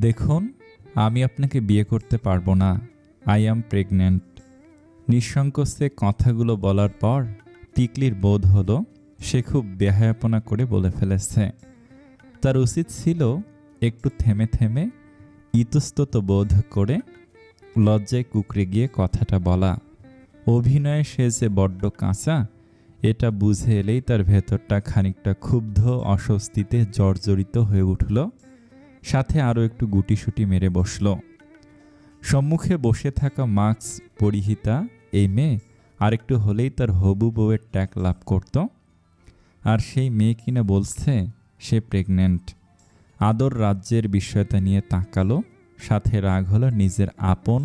দেখুন, আমি আপনাকে বিয়ে করতে পারবো না। I am pregnant. নিঃসংকোচে কথাগুলো বলার পর টিকলির বোধ হলো সে খুব বেহায়াপনা করে বলে ফেলেছে। তার উচিত ছিল একটু থেমে থেমে ইতস্তত বোধ করে লজ্জায় কুঁকড়ে গিয়ে কথাটা বলা। অভিনয়ে সে যে বড্ড কাঁচা এটা বুঝে এলেই তার ভেতরটা খানিকটা ক্ষুব্ধ অস্বস্তিতে জর্জরিত হয়ে উঠল, সাথে আরও একটু গুটিসুটি মেরে বসল। সম্মুখে বসে থাকা মাস্ক পরিহিতা এই মেয়ে আরেকটু হলেই তার হবু বউয়ের ট্যাগ লাভ করত। আর সেই মেয়ে কিনা বলছে সে প্রেগন্যান্ট। আদর রাজ্যের বিষয়টা নিয়ে তাকালো, সাথে রাগ হলো নিজের আপন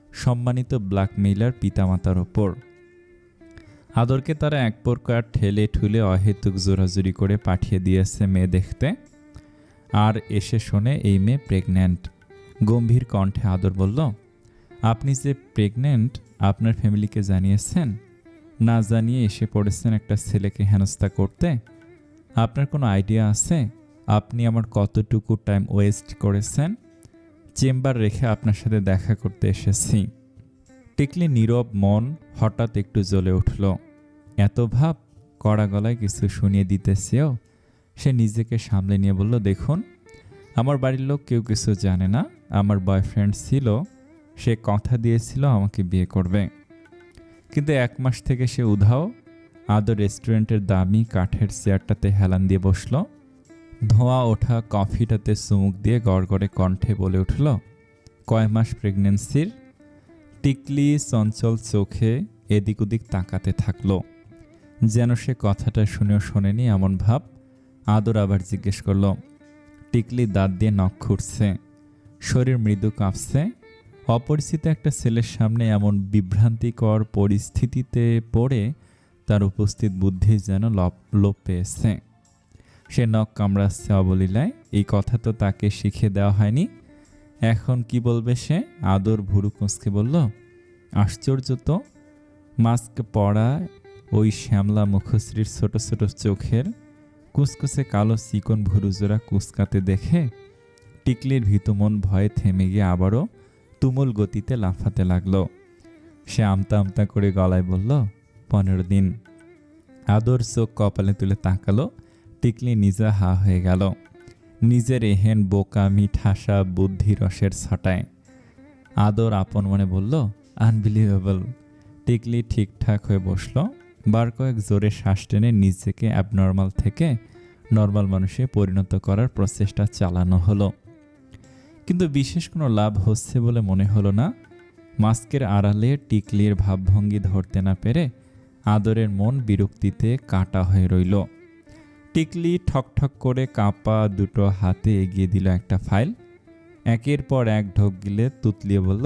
সম্মানিত ব্ল্যাকমেইলার পিতামাতার ওপর। আদরকে তারা এক প্রকার ঠেলে ঠুলে অহেতুক জোরাজুরি করে পাঠিয়ে দিয়েছে মেয়ে দেখতে। আর এসে শোনে এই মেয়ে প্রেগন্যান্ট। গম্ভীর কণ্ঠে আদর বলল, আপনি যে প্রেগন্যান্ট আপনার ফ্যামিলিকে জানিয়েছেন? না জানিয়ে এসে পড়েছেন একটা ছেলেকে হেনস্থা করতে। আপনার কোনো আইডিয়া আছে আপনি আমার কতটুকু টাইম ওয়েস্ট করেছেন? চেম্বার রেখে আপনার সাথে দেখা করতে এসেছি। টিকলি নীরব মন হঠাৎ একটু জ্বলে উঠল। এত ভাব কড়া গলায় কিছু শুনিয়ে দিতেছেও সে নিজেকে সামলে নিয়ে বলল, দেখুন, আমার বাড়ির লোক কেউ কিছু জানে না। আমার বয়ফ্রেন্ড ছিল, সে কথা দিয়েছিল আমাকে বিয়ে করবে, কিন্তু 1 মাস থেকে সে উধাও। আদর রেস্টুরেন্টের দামি কাঠের চেয়ারটাতে হেলান দিয়ে বসল। ধোঁয়া ওঠা কফিটাতে চুমুক দিয়ে গড়গড়ে কণ্ঠে বলে উঠল, কয় মাস প্রেগনেন্সির? টিকলি চঞ্চল চোখে এদিক ওদিক তাকাতে থাকলো, যেন সে কথাটা শুনেও শোনেনি এমন ভাব। আদর আবার জিজ্ঞেস করল। টিকলি দাঁত দিয়ে নখ খুঁড়ছে, শরীর মৃদু কাঁপছে। অপরিচিত একটা ছেলের সামনে এমন বিভ্রান্তিকর পরিস্থিতিতে পড়ে তার উপস্থিত বুদ্ধি যেন লোপ পেয়েছে। সে নখ কামড়াচ্ছে অবলীলায়। এই কথা তো তাকে শিখিয়ে দেওয়া হয়নি। এখন কি বলবে সে? আদর ভুরু কুঁচকে বলল, আশ্চর্য তো, মাস্ক পরা ওই শ্যামলা মুখশ্রীর ছোট ছোট চোখের কুচকুচে কালো চিকন ভুরুজোড়া কুচকাতে দেখে টিকলির ভীতুমন ভয়ে থেমে গিয়ে আবারও তুমুল গতিতে লাফাতে লাগলো। সে আমতা আমতা করে গলায় বলল, 15 দিন। আদর চোখ কপালে তুলে তাকালো। টিকলি নিজে হা হয়ে গেল নিজের এহেন বোকামি ঠাসা বুদ্ধি রসের ছটায়। আদর আপন মনে বলল, আনবিলিভেবল। টিকলি ঠিকঠাক হয়ে বসল। বার কয়েক জোরে শ্বাস টেনে নিজেকে অ্যাবনর্মাল থেকে নর্মাল মানুষে পরিণত করার প্রচেষ্টা চালানো হলো, কিন্তু বিশেষ কোনো লাভ হচ্ছে বলে মনে হলো না। মাস্কের আড়ালে টিকলির ভাবভঙ্গি ধরতে না পেরে আদরের মন বিরক্তিতে কাটা হয়ে রইল। টিকলি ঠকঠক করে কাঁপা দুটো হাতে এগিয়ে দিল একটা ফাইল। একের পর এক ঢোক গিলে তুতলিয়ে বলল,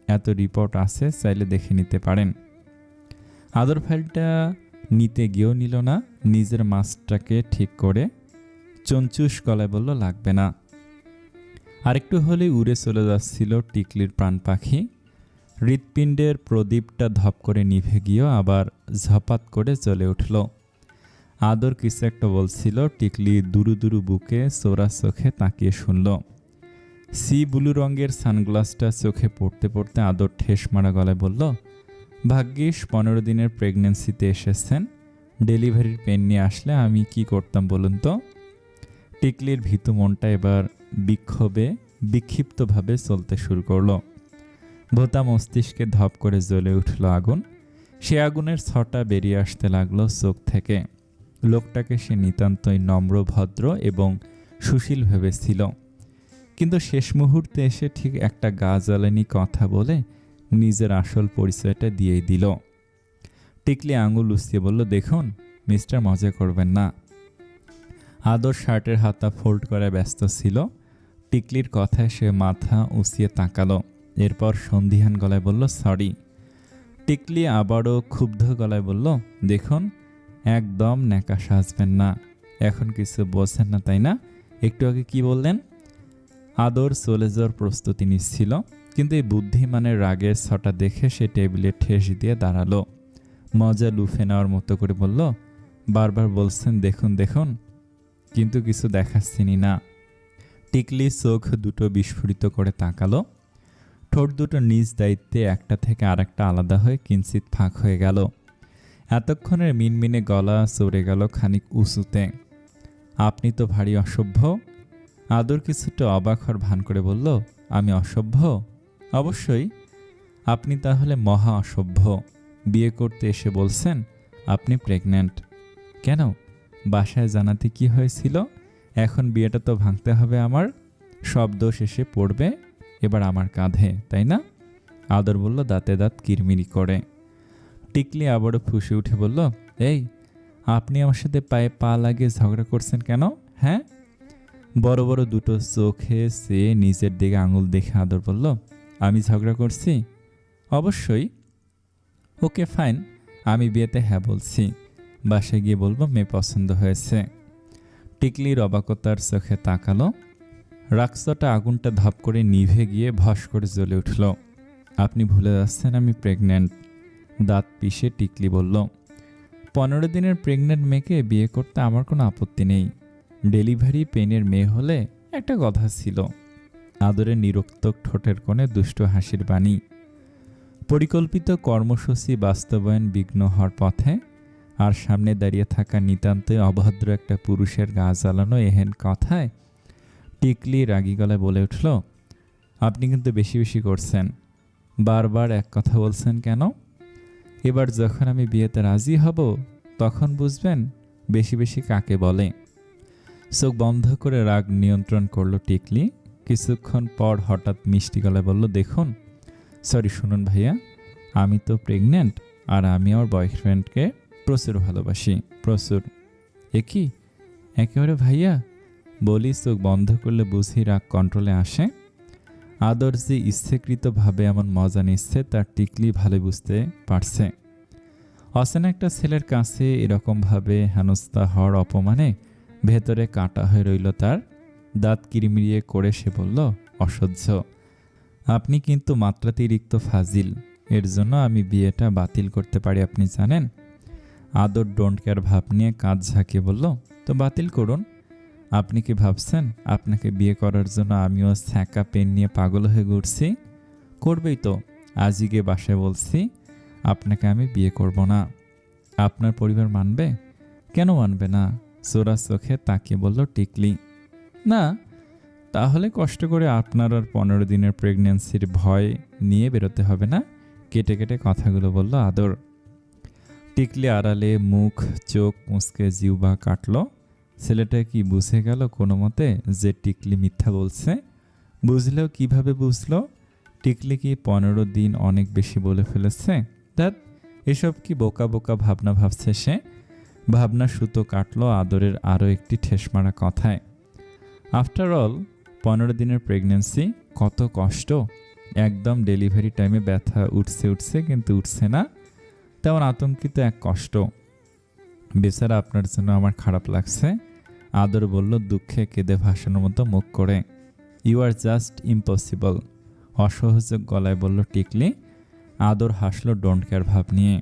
এত রিপোর্ট আছে, চাইলে দেখে নিতে পারেন। আদর ফাইলটা নিতে গিয়েও নিল না। নিজের মাস্কটাকে ঠিক করে চঞ্চুস গলায় বলল, লাগবে না। আরেকটু হলেই উড়ে চলে যাচ্ছিল টিকলির প্রাণ পাখি। হৃৎপিণ্ডের প্রদীপটা ধপ করে নিভে গিয়েও আবার ঝপাত করে জ্বলে উঠল। আদর কিছু একটা বলছিল। টিকলি দুরু দুরু বুকে চোরা চোখে তাকিয়ে শুনল। সি ব্লু রঙের সানগ্লাসটা চোখে পড়তে পড়তে আদর ঠেস মারা গলায় বলল, ভাগ্যিস 15 দিনের প্রেগন্যান্সিতে এসেছেন। ডেলিভারির পেন নিয়ে আসলে আমি কি করতাম বলুন তো? টিকলির ভীতু মনটা এবার বিক্ষিপ্তভাবে চলতে শুরু করল। ভোতা মস্তিষ্কে ধপ করে জ্বলে উঠল আগুন। সে আগুনের ছটা বেরিয়ে আসতে লাগলো চোখ থেকে। লোকটাকে সে নিতান্তই নম্র, ভদ্র এবং সুশীল ভেবেছিল, কিন্তু শেষ মুহূর্তে এসে ঠিক একটা গা জ্বালানি কথা বলে নিজের আসল পরিচয়টা দিয়েই দিল। টিকলি আঙুল উঁচিয়ে বলল, দেখুন মিস্টার, মজা করবেন না। আদর শার্টের হাতা ফোল্ড করে ব্যস্ত ছিল। টিকলির কথায় সে মাথা উঁচিয়ে তাকালো। এরপর সন্দিহান গলায় বলল, সরি। টিকলি আবারও ক্ষুব্ধ গলায় বলল, দেখুন, একদম ন্যাকা সাজবেন না। এখন কিছু বোঝেন না তাই না? একটু আগে কি বললেন? আদর চলে যাওয়ার প্রস্তুতি নিচ্ছিল, কিন্তু এই বুদ্ধিমানের রাগের ছটা দেখে সে টেবিলে ঠেস দিয়ে দাঁড়ালো। মজা লুফে নেওয়ার মতো করে বলল, বারবার বলছেন দেখুন দেখুন, কিন্তু কিছু দেখাচ্ছিনি না। টিকলি চোখ দুটো বিস্ফোরিত করে তাকালো। ঠোঁট দুটো নিজ দায়িত্বে একটা থেকে আরেকটা আলাদা হয়ে কিঞ্চিত ফাঁক হয়ে গেল। এতক্ষণের মিনমিনে গলা চড়ে গেল খানিক উঁচুতে। আপনি তো ভারী অসভ্য। আদর কিছুটা অবাক হওয়ার ভান করে বলল, আমি অসভ্য? অবশ্যই। আপনি তাহলে মহা অসভ্য। বিয়ে করতে এসে বলছেন আপনি প্রেগন্যান্ট। কেন? বাসায় জানাতে কি হয়েছিল? এখন বিয়েটা তো ভাঙতে হবে আমার। সব দোষ এসে পড়বে এবার আমার কাঁধে, তাই না? আদর বলল দাঁতে দাঁত কিরমিরি করে। টিকলি আবারও ফুঁসে উঠে বলল, এই আপনি আমার সাথে পায়ে পা লাগিয়ে ঝগড়া করছেন কেন? হ্যাঁ? বড় বড় দুটো চোখে সে নিজের দিকে আঙুল দেখে আদর বলল, আমি ঝগড়া করছি? অবশ্যই। ওকে ফাইন, আমি বিয়েতে হ্যাঁ বলছি। বাসায় গিয়ে বলবো মেয়ে পছন্দ হয়েছে। টিকলির অবাকতার চোখে তাকালো। রাক্সটা আগুনটা ধপ করে নিভে গিয়ে ভস করে জ্বলে উঠল। আপনি ভুলে যাচ্ছেন আমি প্রেগন্যান্ট। দাঁত পিষে টিকলি বলল, 15 দিনের প্রেগন্যান্ট মেয়েকে বিয়ে করতে আমার কোনো আপত্তি নেই। ডেলিভারি পেনের মেয়ে হলে একটা কথা ছিল। আদরের নিরুক্তক ঠোঁটের কোণে দুষ্ট হাসির বাণী। পরিকল্পিত কর্মসূচি বাস্তবায়ন বিঘ্ন হওয়ার পথে, আর সামনে দাঁড়িয়ে থাকা নিতান্তই অভদ্র একটা পুরুষের গা জ্বালানো এহেন কথায় টিকলি রাগী গলায় বলে উঠল, আপনি কিন্তু বেশি বেশি করছেন। বারবার এক কথা বলছেন কেন? এবার যখন আমি বিয়েতে রাজি হব তখন বুঝবেন বেশি বেশি কাকে বলে। চোখ বন্ধ করে রাগ নিয়ন্ত্রণ করলো টিকলি। কিছুক্ষণ পর হঠাৎ মিষ্টি গলায় বলল, দেখুন, সরি শুনুন ভাইয়া, আমি তো প্রেগন্যান্ট আর আমি আমার বয়ফ্রেন্ডকে প্রচুর ভালোবাসি, প্রচুর। এ কি একেবারে ভাইয়া? বলি চোখ বন্ধ করলে বুঝি রাগ কন্ট্রোলে আসে। আদর যে ইচ্ছেকৃতভাবে এমন মজা নিচ্ছে তার টিকলি ভালো বুঝতে পারছে। অচেনা একটা ছেলের কাছে এরকমভাবে হেনস্থা হওয়ার অপমানে ভেতরে কাটা হয়ে রইল তার। দাঁত কিরমিরিয়ে করে সে বলল, অসহ্য। আপনি কিন্তু মাত্রাতিরিক্ত ফাজিল। এর জন্য আমি বিয়েটা বাতিল করতে পারি, আপনি জানেন? আদর ডোন্ট কেয়ার ভাব নিয়ে কাঁধ ঝাঁকিয়ে বলল, তো বাতিল করুন। আপনি কি ভাবছেন আপনাকে বিয়ে করার জন্য আমিও ছ্যাঁকা পেন নিয়ে পাগল হয়ে ঘুরছি? করবেই তো। আজই গিয়ে বাসায় বলছি আপনাকে আমি বিয়ে করব না। আপনার পরিবার মানবে? কেন মানবে না? চোরা চোখে তাকিয়ে বলল টিকলি। না, তাহলে কষ্ট করে আপনার আর 15 দিনের প্রেগন্যান্সির ভয় নিয়ে বেরোতে হবে না। কেটে কেটে কথাগুলো বলল আদর। টিকলি আড়ালে মুখ চোখ মুচকে জিহ্বা কাটল। ছেলেটা কি বুঝে গেল কোনো মতে যে টিকলি মিথ্যা বলছে? বুঝলেও কিভাবে বুঝলো? টিকলি কি 15 দিন অনেক বেশি বলে ফেলেছে? দ্যাট এসব কি বোকা বোকা ভাবনা ভাবছে সে। ভাবনা সুতো কাটল আদরের আরও একটি ঠেসমারা কথায়। আফটার অল 15 দিনের প্রেগন্যান্সি কত কষ্ট। একদম ডেলিভারি টাইমে ব্যথা উঠছে কিন্তু উঠছে না, তেমন আতঙ্কিত এক কষ্ট। বেচারা আপনার জন্য আমার খারাপ লাগছে। আদর বলল দুঃখে কেঁদে ভাসানোর মতো মুখ করে। ইউ আর জাস্ট ইম্পসিবল, অসহযোগ গলায় বলল টিকলি। আদর হাসলো ডোন্ট কেয়ার ভাব নিয়ে।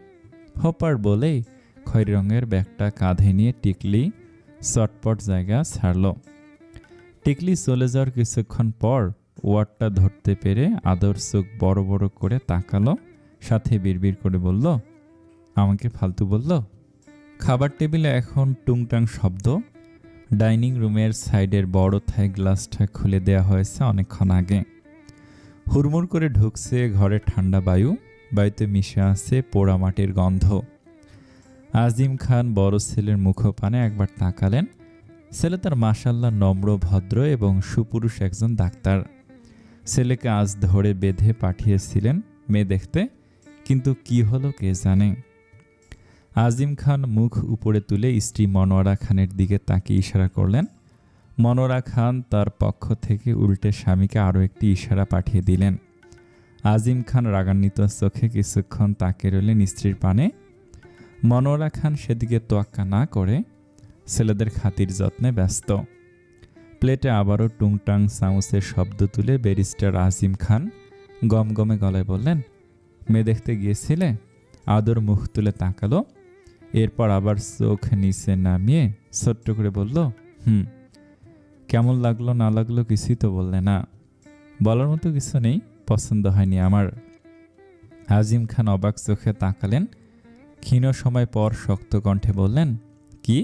হোপার বলেই খয়েরি রঙের ব্যাগটা কাঁধে নিয়ে টিকলি চটপট জায়গা ছাড়ল। টিকলি চলে যাওয়ার কিছুক্ষণ পর ওয়ার্ডটা ধরতে পেরে আদর চোখ বড় বড় করে তাকালো, সাথে বিড়বিড় করে বলল, আমাকে ফালতু বলল। খাবার টেবিলে এখন টুংটাং শব্দ। ডাইনিং রুমের সাইডের বড় থাই গ্লাসটা খুলে দেওয়া হয়েছে অনেকক্ষণ আগে। হুড়মুড় করে ঢুকছে ঘরে ঠান্ডা বায়ু। বায়ুতে মিশে আছে পোড়া মাটির গন্ধ। আজিম খান বড় ছেলের মুখপানে একবার তাকালেন। ছেলে তার মাশাল্লাহ নম্র ভদ্র এবং সুপুরুষ একজন ডাক্তার। ছেলেকে আজ ধরে বেঁধে পাঠিয়েছিলেন মেয়ে দেখতে, কিন্তু কি হলো কে জানে। আজিম খান মুখ উপরে তুলে স্ত্রী মনোয়ারা খানের দিকে তাকিয়ে ইশারা করলেন। মনোয়ারা খান তার পক্ষ থেকে উল্টে স্বামীকে আরও একটি ইশারা পাঠিয়ে দিলেন। আজিম খান রাগান্বিত চোখে কিছুক্ষণ তাকিয়ে রইলেন স্ত্রীর পানে। মনোয়ারা খান সেদিকে তোয়াক্কা না করে ছেলেদের খাতির যত্নে ব্যস্ত। প্লেটে আবারও টুংটাং চামচের শব্দ তুলে ব্যারিস্টার আজিম খান গমগমে গলায় বললেন, মেয়ে দেখতে গিয়েছিলে? আদর মুখ তুলে তাকালো। এরপর আবার চোখ নিচে নামিয়ে ছোট্ট করে বলল, কেমন লাগলো না লাগলো কিছুই তো বললে না। বলার মতো কিছু নেই, পছন্দ হয়নি আমার। আজিম খান অবাক চোখে তাকালেন। ক্ষীণ সময় পর শক্ত কণ্ঠে বললেন, কি?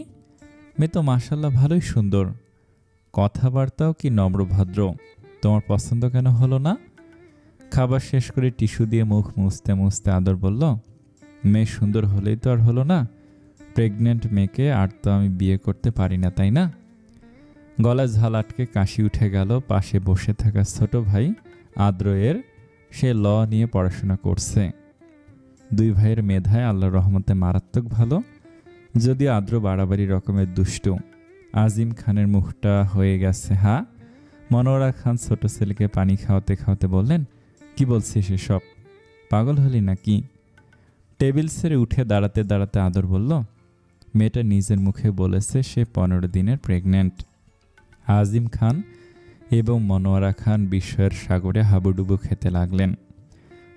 মেয়ে তো মাশাল্লাহ ভালোই সুন্দর, কথাবার্তাও কি নম্রভদ্র, তোমার পছন্দ কেন হলো না? খাবার শেষ করে টিস্যু দিয়ে মুখ মুছতে মুছতে আদর বলল, মেয়ে সুন্দর হলেই তো আর হলো না, প্রেগনেন্ট মেয়েকে আর তো আমি বিয়ে করতে পারি না, তাই না? গলায় ঝাল আটকে কাশি উঠে গেল। পাশে বসে থাকা ছোট ভাই আদ্রয়ের, সে ল নিয়ে পড়াশোনা করছে। দুই ভাইয়ের মেধায় আল্লাহর রহমতে মারাত্মক ভালো, যদিও আদ্র বাড়াবাড়ি রকমের দুষ্টু। আজিম খানের মুখটা হয়ে গেছে হা। মনোয়ারা খান ছোট ছেলেকে পানি খাওয়াতে খাওয়াতে বললেন, কি বলছিস এসব, পাগল হলি নাকি? টেবিল ছেড়ে উঠে দাঁড়াতে দাঁড়াতে আদর বলল, মেয়েটা নিজের মুখে বলেছে সে 15 দিনের প্রেগনেন্ট। আজিম খান এবং মনোয়ারা খান বিস্ময়ের সাগরে হাবুডুবু খেতে লাগলেন।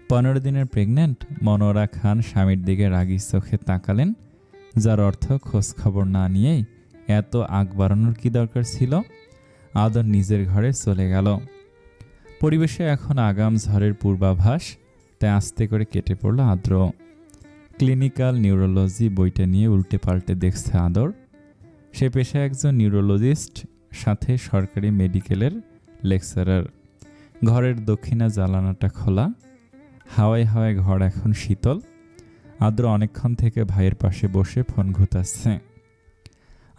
15 দিনের প্রেগনেন্ট? মনোয়ারা খান স্বামীর দিকে রাগী চোখে তাকালেন, যার অর্থ খোঁজ খবর না নিয়েই এত আগ বাড়ানোর কি দরকার ছিল। আদর নিজের ঘরে চলে গেল। পরিবেশে এখন আগাম ঝড়ের পূর্বাভাস, তাই আস্তে করে কেটে পড়ল আদ্র। ক্লিনিক্যাল নিউরোলজি বইটা নিয়ে উল্টে পাল্টে দেখছে আদর। সে পেশায় একজন নিউরোলজিস্ট, সাথে সরকারি মেডিকেলের লেকচারার। ঘরের দক্ষিণা জ্বালানাটা খোলা, হাওয়ায় হাওয়ায় ঘর এখন শীতল। আদর অনেকক্ষণ থেকে ভাইয়ের পাশে বসে ফোন ঘুতাচ্ছে।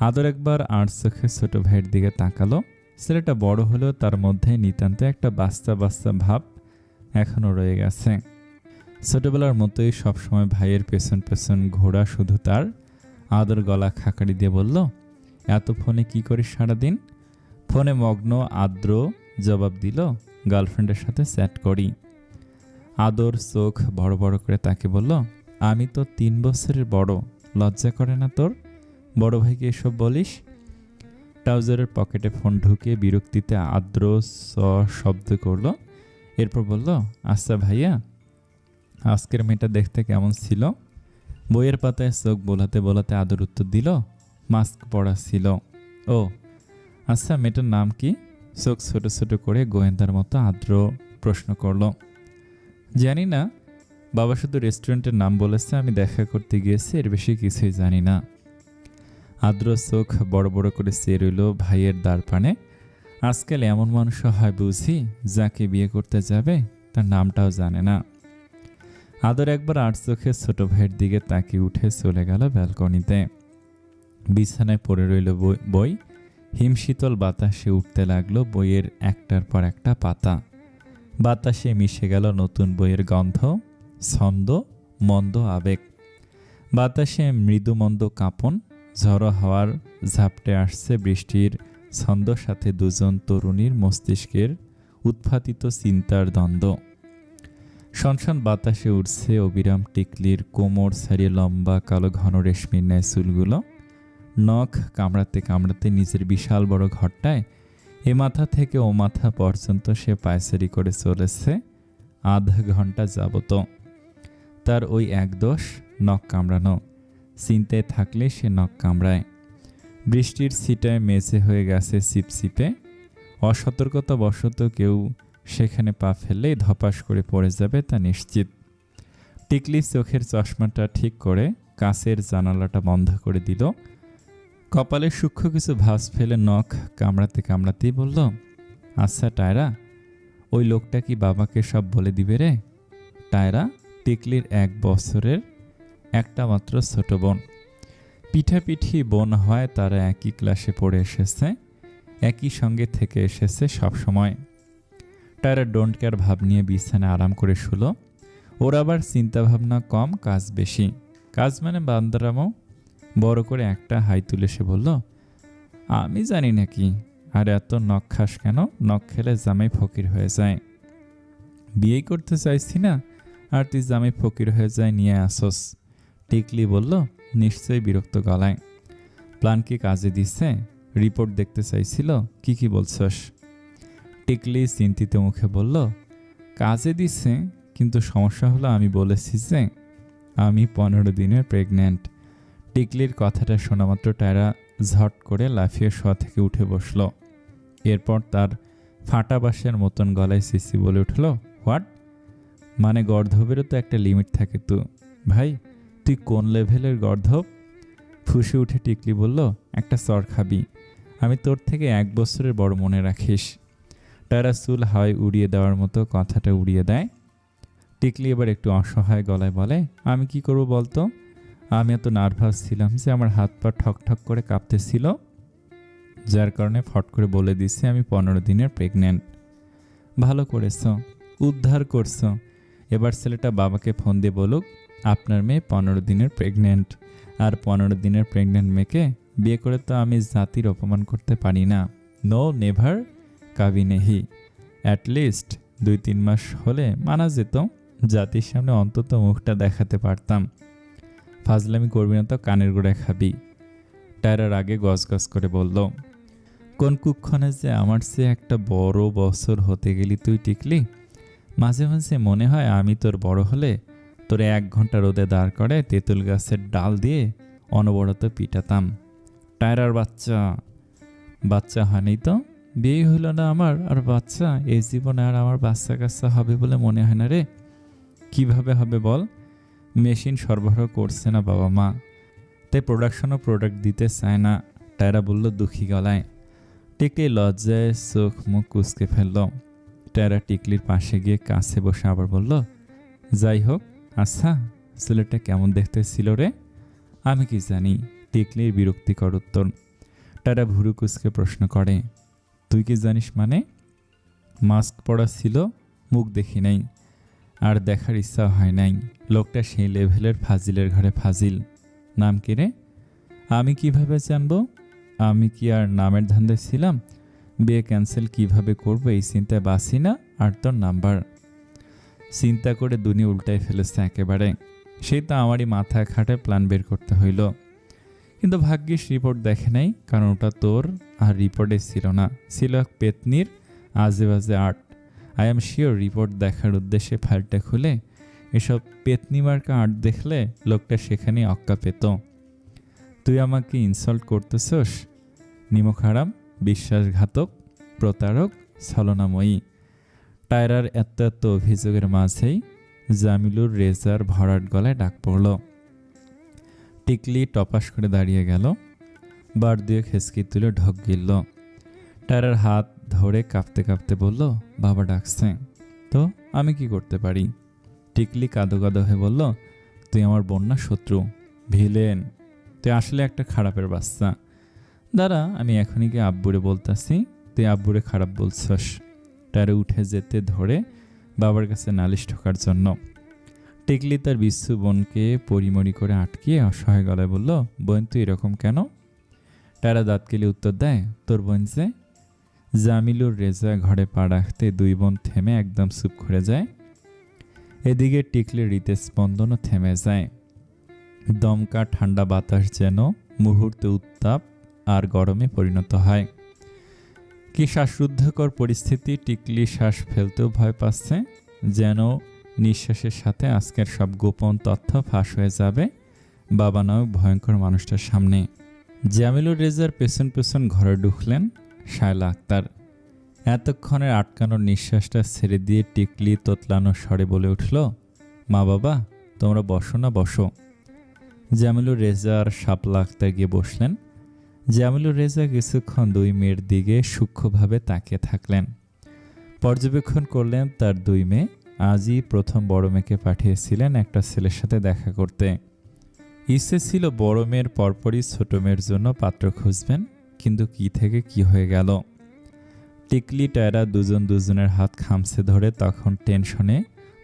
আদর একবার আর চোখে ছোট ভাইয়ের দিকে তাকালো। ছেলেটা বড় হলেও তার মধ্যে নিতান্ত একটা বাচ্চা বাচ্চা ভাব এখনও রয়ে গেছে। ছোটবেলার মতোই সবসময় ভাইয়ের পেছন পেছন ঘোরা শুধু তার। আদর গলা খাকারি দিয়ে বলল, এত ফোনে কি করিস সারাদিন? ফোনে মগ্ন আদ্র জবাব দিল, গার্লফ্রেন্ডের সাথে চ্যাট করি। আদর চোখ বড় বড় করে তাকে বলল, আমি তো 3 বছরের বড়, লজ্জা করে না তোর? বড় ভাইকে এসব বলিস? ট্রাউজারের পকেটে ফোন ঢুকিয়ে বিরক্তিতে আদ্র শব্দ করল। এরপর বলল, আচ্ছা ভাইয়া, আজকের মেয়েটা দেখতে কেমন ছিল? বইয়ের পাতায় চোখ বোলাতে বোলাতে আদর উত্তর দিল, মাস্ক পরা ছিল। ও আচ্ছা, মেয়েটার নাম কি? চোখ ছোট ছোট করে গোয়েন্দার মতো আদ্র প্রশ্ন করল। জানি না, বাবা শুধু রেস্টুরেন্টের নাম বলেছে, আমি দেখা করতে গিয়েছি, এর বেশি কিছুই জানি না। আদ্র চোখ বড় বড় করে চেয়ে রইল ভাইয়ের দ্বারপানে। আজকাল এমন মানুষ হয় বুঝি, যাকে বিয়ে করতে যাবে তার নামটাও জানে না। আদর একবার আর চোখে ছোট ভাইয়ের দিকে তাকিয়ে উঠে চলে গেল ব্যালকনিতে। বিছানায় পড়ে রইল বই। হিমশীতল বাতাসে উঠতে লাগলো বইয়ের একটার পর একটা পাতা। বাতাসে মিশে গেল নতুন বইয়ের গন্ধ, ছন্দ, মন্দ আবেগ। বাতাসে মৃদুমন্দ কাঁপন, ঝড়ো হাওয়ার ঝাপটে আসছে বৃষ্টির ছন্দ, সাথে দুজন তরুণীর মস্তিষ্কের উৎপাতিত চিন্তার দ্বন্দ্ব। শনশন বাতাসে উঠছে অবিরাম টিকলির কোমর ছাড়িয়ে লম্বা কালো ঘন রেশমির ন্যায় চুলগুলো। নখ কামড়াতে কামড়াতে নিজের বিশাল বড় ঘরটায় এ মাথা থেকে ও মাথা পর্যন্ত সে পায়চারি করে চলেছে আধা ঘন্টা যাবত। তার ওই এক দোষ, নখ কামড়ানো। চিন্তায় থাকলে সে নখ কামড়ায়। বৃষ্টির ছিটায় মেঝে হয়ে গেছে চিপচিপে। অসতর্কতা বশত কেউ সেখানে পা ফেললেই ধপাস করে পড়ে যাবে তা নিশ্চিত। টিকলি চোখের চশমাটা ঠিক করে কাঁচের জানালাটা বন্ধ করে দিল। কপালে সূক্ষ্ম কিছু ভাঁজ ফেলে নখ কামড়াতে কামড়াতেই বলল, আচ্ছা টায়রা, ওই লোকটা কি বাবাকে সব বলে দিবে রে? টায়রা টিকলির 1 বছরের একটা মাত্র ছোট বোন। পিঠাপিঠি বোন হয়, তারা একই ক্লাসে পড়ে এসেছে, একই সঙ্গে থেকে এসেছে সবসময়। টায়রা ডোন্ট কেয়ার ভাব নিয়ে বিছানায় আরাম করে শুলো। ওর আবার চিন্তাভাবনা কম, কাজ বেশি। কাজ মানে বান্দারামো। বড় করে একটা হাই তুলে সে বলল, আমি জানি নাকি, আর এত নখ খাস কেন? নখ খেলে জামাই ফকির হয়ে যায়। বিয়ে করতে চাইছি না, আর তুই জামাই ফকির হয়ে যায় নিয়ে আসস। টিকলি বলল নিশ্চয়ই বিরক্ত গলায়। প্ল্যান কি কাজে দিচ্ছে? রিপোর্ট দেখতে চাইছিল, কি কি বলছস? টিকলি চিন্তিত মুখে বলল, কাজে দিচ্ছে, কিন্তু সমস্যা হলো আমি বলেছি যে আমি 15 দিনের প্রেগন্যান্ট। টিকলির কথাটা শোনা মাত্র টায়রা ঝট করে লাফিয়ে শোয়া থেকে উঠে বসল। এরপর তার ফাটা বাঁশের মতন গলায় সিসি বলে উঠল, হোয়াট? মানে গর্ধবেরও তো একটা লিমিট থাকে তো ভাই, তুই কোন লেভেলের গর্ধব? ফুঁসে উঠে টিকলি বলল, একটা চর খাবি, আমি তোর থেকে 1 বছরের বড় মনে রাখিস। টায়রা চুল হাওয়ায় উড়িয়ে দেওয়ার মতো কথাটা উড়িয়ে দেয়। টিকলি এবার একটু অসহায় গলায় বলে, আমি কি করব বলতো? আমি এত নার্ভাস ছিলাম যে আমার হাত পা ঠক ঠক করে কাঁপতেছিল, যার কারণে ফট করে বলে দিছি আমি 15 দিনের প্রেগন্যান্ট। ভালো করেছ, উদ্ধার করছ। এবার ছেলেটা বাবাকে ফোন দিয়ে বলুক আপনার মেয়ে 15 দিনের প্রেগন্যান্ট। আর 15 দিনের প্রেগন্যান্ট মেয়েকে বিয়ে করে তো আমি জাতির অপমান করতে পারি না। নো নেভার, কাবি নেহি। অ্যাটলিস্ট 2-3 মাস হলে মানা যেত, জাতির সামনে অন্তত মুখটা দেখাতে পারতাম। ফাজলামি করবি না তো কানের গোড়ায় খাবি। টায়রার আগে গজগজ করে বলল, কোন কুক্ষণে যে আমার চেয়ে একটা বড় বছর হতে গেলি তুই টিকলি। মাঝে মাঝে মনে হয় আমি তোর বড় হলে তোরে 1 ঘন্টা রোদে দাঁড় করে তেঁতুল গাছের ডাল দিয়ে অনবরত পিটাতাম। টায়রার বাচ্চা। বাচ্চা হয়নি তো, বিয়ে হইল না আমার, আর বাচ্চা এই জীবনে আর আমার বাচ্চা কাচ্চা হবে বলে মনে হয় না রে। কিভাবে হবে বল? মেশিন সরবরাহ করছে না বাবা মা, তাই প্রোডাকশনও প্রোডাক্ট দিতে চায় না। টায়রা বলল দুঃখী গলায়। টিকলি লজ্জায় চোখ মুখ কুঁচকে ফেলল। টায়রা টিকলির পাশে গিয়ে কাছে বসে আবার বলল, যাই হোক, আচ্ছা ছেলেটা কেমন দেখতে ছিল রে? আমি কি জানি, টিকলির বিরক্তিকর উত্তর। টায়রা ভুরু কুঁচকে প্রশ্ন করে, তুই কি জানিস মানে? মাস্ক পরা ছিল, মুখ দেখি নাই, আর দেখার ইচ্ছা হয় নাই। লোকটা সেই লেভেলের ফাজিলের ঘরে ফাজিল। নাম কি রে? আমি কিভাবে জানবো? আমি কি আর নামের ধান্দায় ছিলাম? বিয়ে ক্যান্সেল কিভাবে করবো এই চিন্তায় বাসি না। আর তোর নাম্বার চিন্তা করে দুনিয়া উল্টায় ফেলেছে একেবারে। সেই তো আমারই মাথা খাটে প্ল্যান বের করতে হইল, কিন্তু ভাগ্যিস রিপোর্ট দেখে নাই, কারণ ওটা তোর আর রিপোর্টে ছিল না, ছিল এক পেতনির আজে বাজে art. I am sure report দেখার উদ্দেশ্যে ফাইলটা খুলে এসব পেতনি মার্কা আর্ট দেখলে লোকটা সেখানেই অক্কা পেত। তুই আমাকে ইনসাল্ট করতেছস? নিমক হারাম, বিশ্বাসঘাতক, প্রতারক, ছলনাময়ী। টায়রার এত এত অভিযোগের মাঝেই জামিলুর রেজার ভরাট গলায় ডাক পড়ল। টিকলি টপাস করে দাঁড়িয়ে গেল, বার দিয়ে খেসকি তুলে ঢক গিলল। টায়রার হাত ধরে কাঁপতে কাঁপতে বলল, বাবা ডাকছে। তো আমি কি করতে পারি? টিকলি কাঁদো কাঁদো হয়ে বলল, তুই আমার বন্যা শত্রু, ভিলেন, তুই আসলে একটা খারাপের বাচ্চা। দাঁড়া, আমি এখনই গিয়ে আব্বুরে বলতাছি তুই আব্বুরে খারাপ বলছস। টায়রা উঠে যেতে ধরে বাবার কাছে নালিশ ঠোকার জন্য। টিকলি তার বিশ্বু বোনকে পরিমরি করে আটকিয়ে অসহায় গলায় বলল, বোন তুই এরকম কেন? টায়রা দাঁত কেলে উত্তর দেয়, তোর বোন যে। জামিলুর রেজা ঘরে পা রাখতে 2 বোন থেমে একদম চুপ করে যায়। এদিকে টিকলির হৃদস্পন্দনও থেমে যায়। দমকা ঠান্ডা বাতাস যেন মুহূর্তে উত্তাপ আর গরমে পরিণত হয়। কি শ্বাসরুদ্ধকর পরিস্থিতি! টিকলি শ্বাস ফেলতেও ভয় পাচ্ছে, যেন নিঃশ্বাসের সাথে আজকের সব গোপন তথ্য ফাঁস হয়ে যাবে বাবা নামক ভয়ঙ্কর মানুষটার সামনে। জামিলুর রেজার পেছন পেছন ঘরে ঢুকলেন শায়লা আক্তার। এতক্ষণের আটকানোর নিঃশ্বাসটা ছেড়ে দিয়ে টিকলি তোতলানো স্বরে বলে উঠল, মা বাবা তোমরা বসো না, বসো। জামিলুর রেজা আর শাপলা আক্তার গিয়ে বসলেন। জামিলুর রেজা কিছুক্ষণ 2 মেয়ের দিকে সূক্ষ্মভাবে তাকিয়ে থাকলেন। পর্যবেক্ষণ করলেন তার 2 মেয়ে আজই প্রথম বড় মেয়েকে পাঠিয়েছিলেন একটা ছেলের সাথে দেখা করতে। ইচ্ছে ছিল বড় মেয়ের পরপরই ছোট মেয়ের জন্য পাত্র খুঁজবেন, কিন্তু কি থেকে কি হয়ে গেল। টিকলি টায়রা দুজন দুজনের হাত খামছে ধরে তখন টেনশনে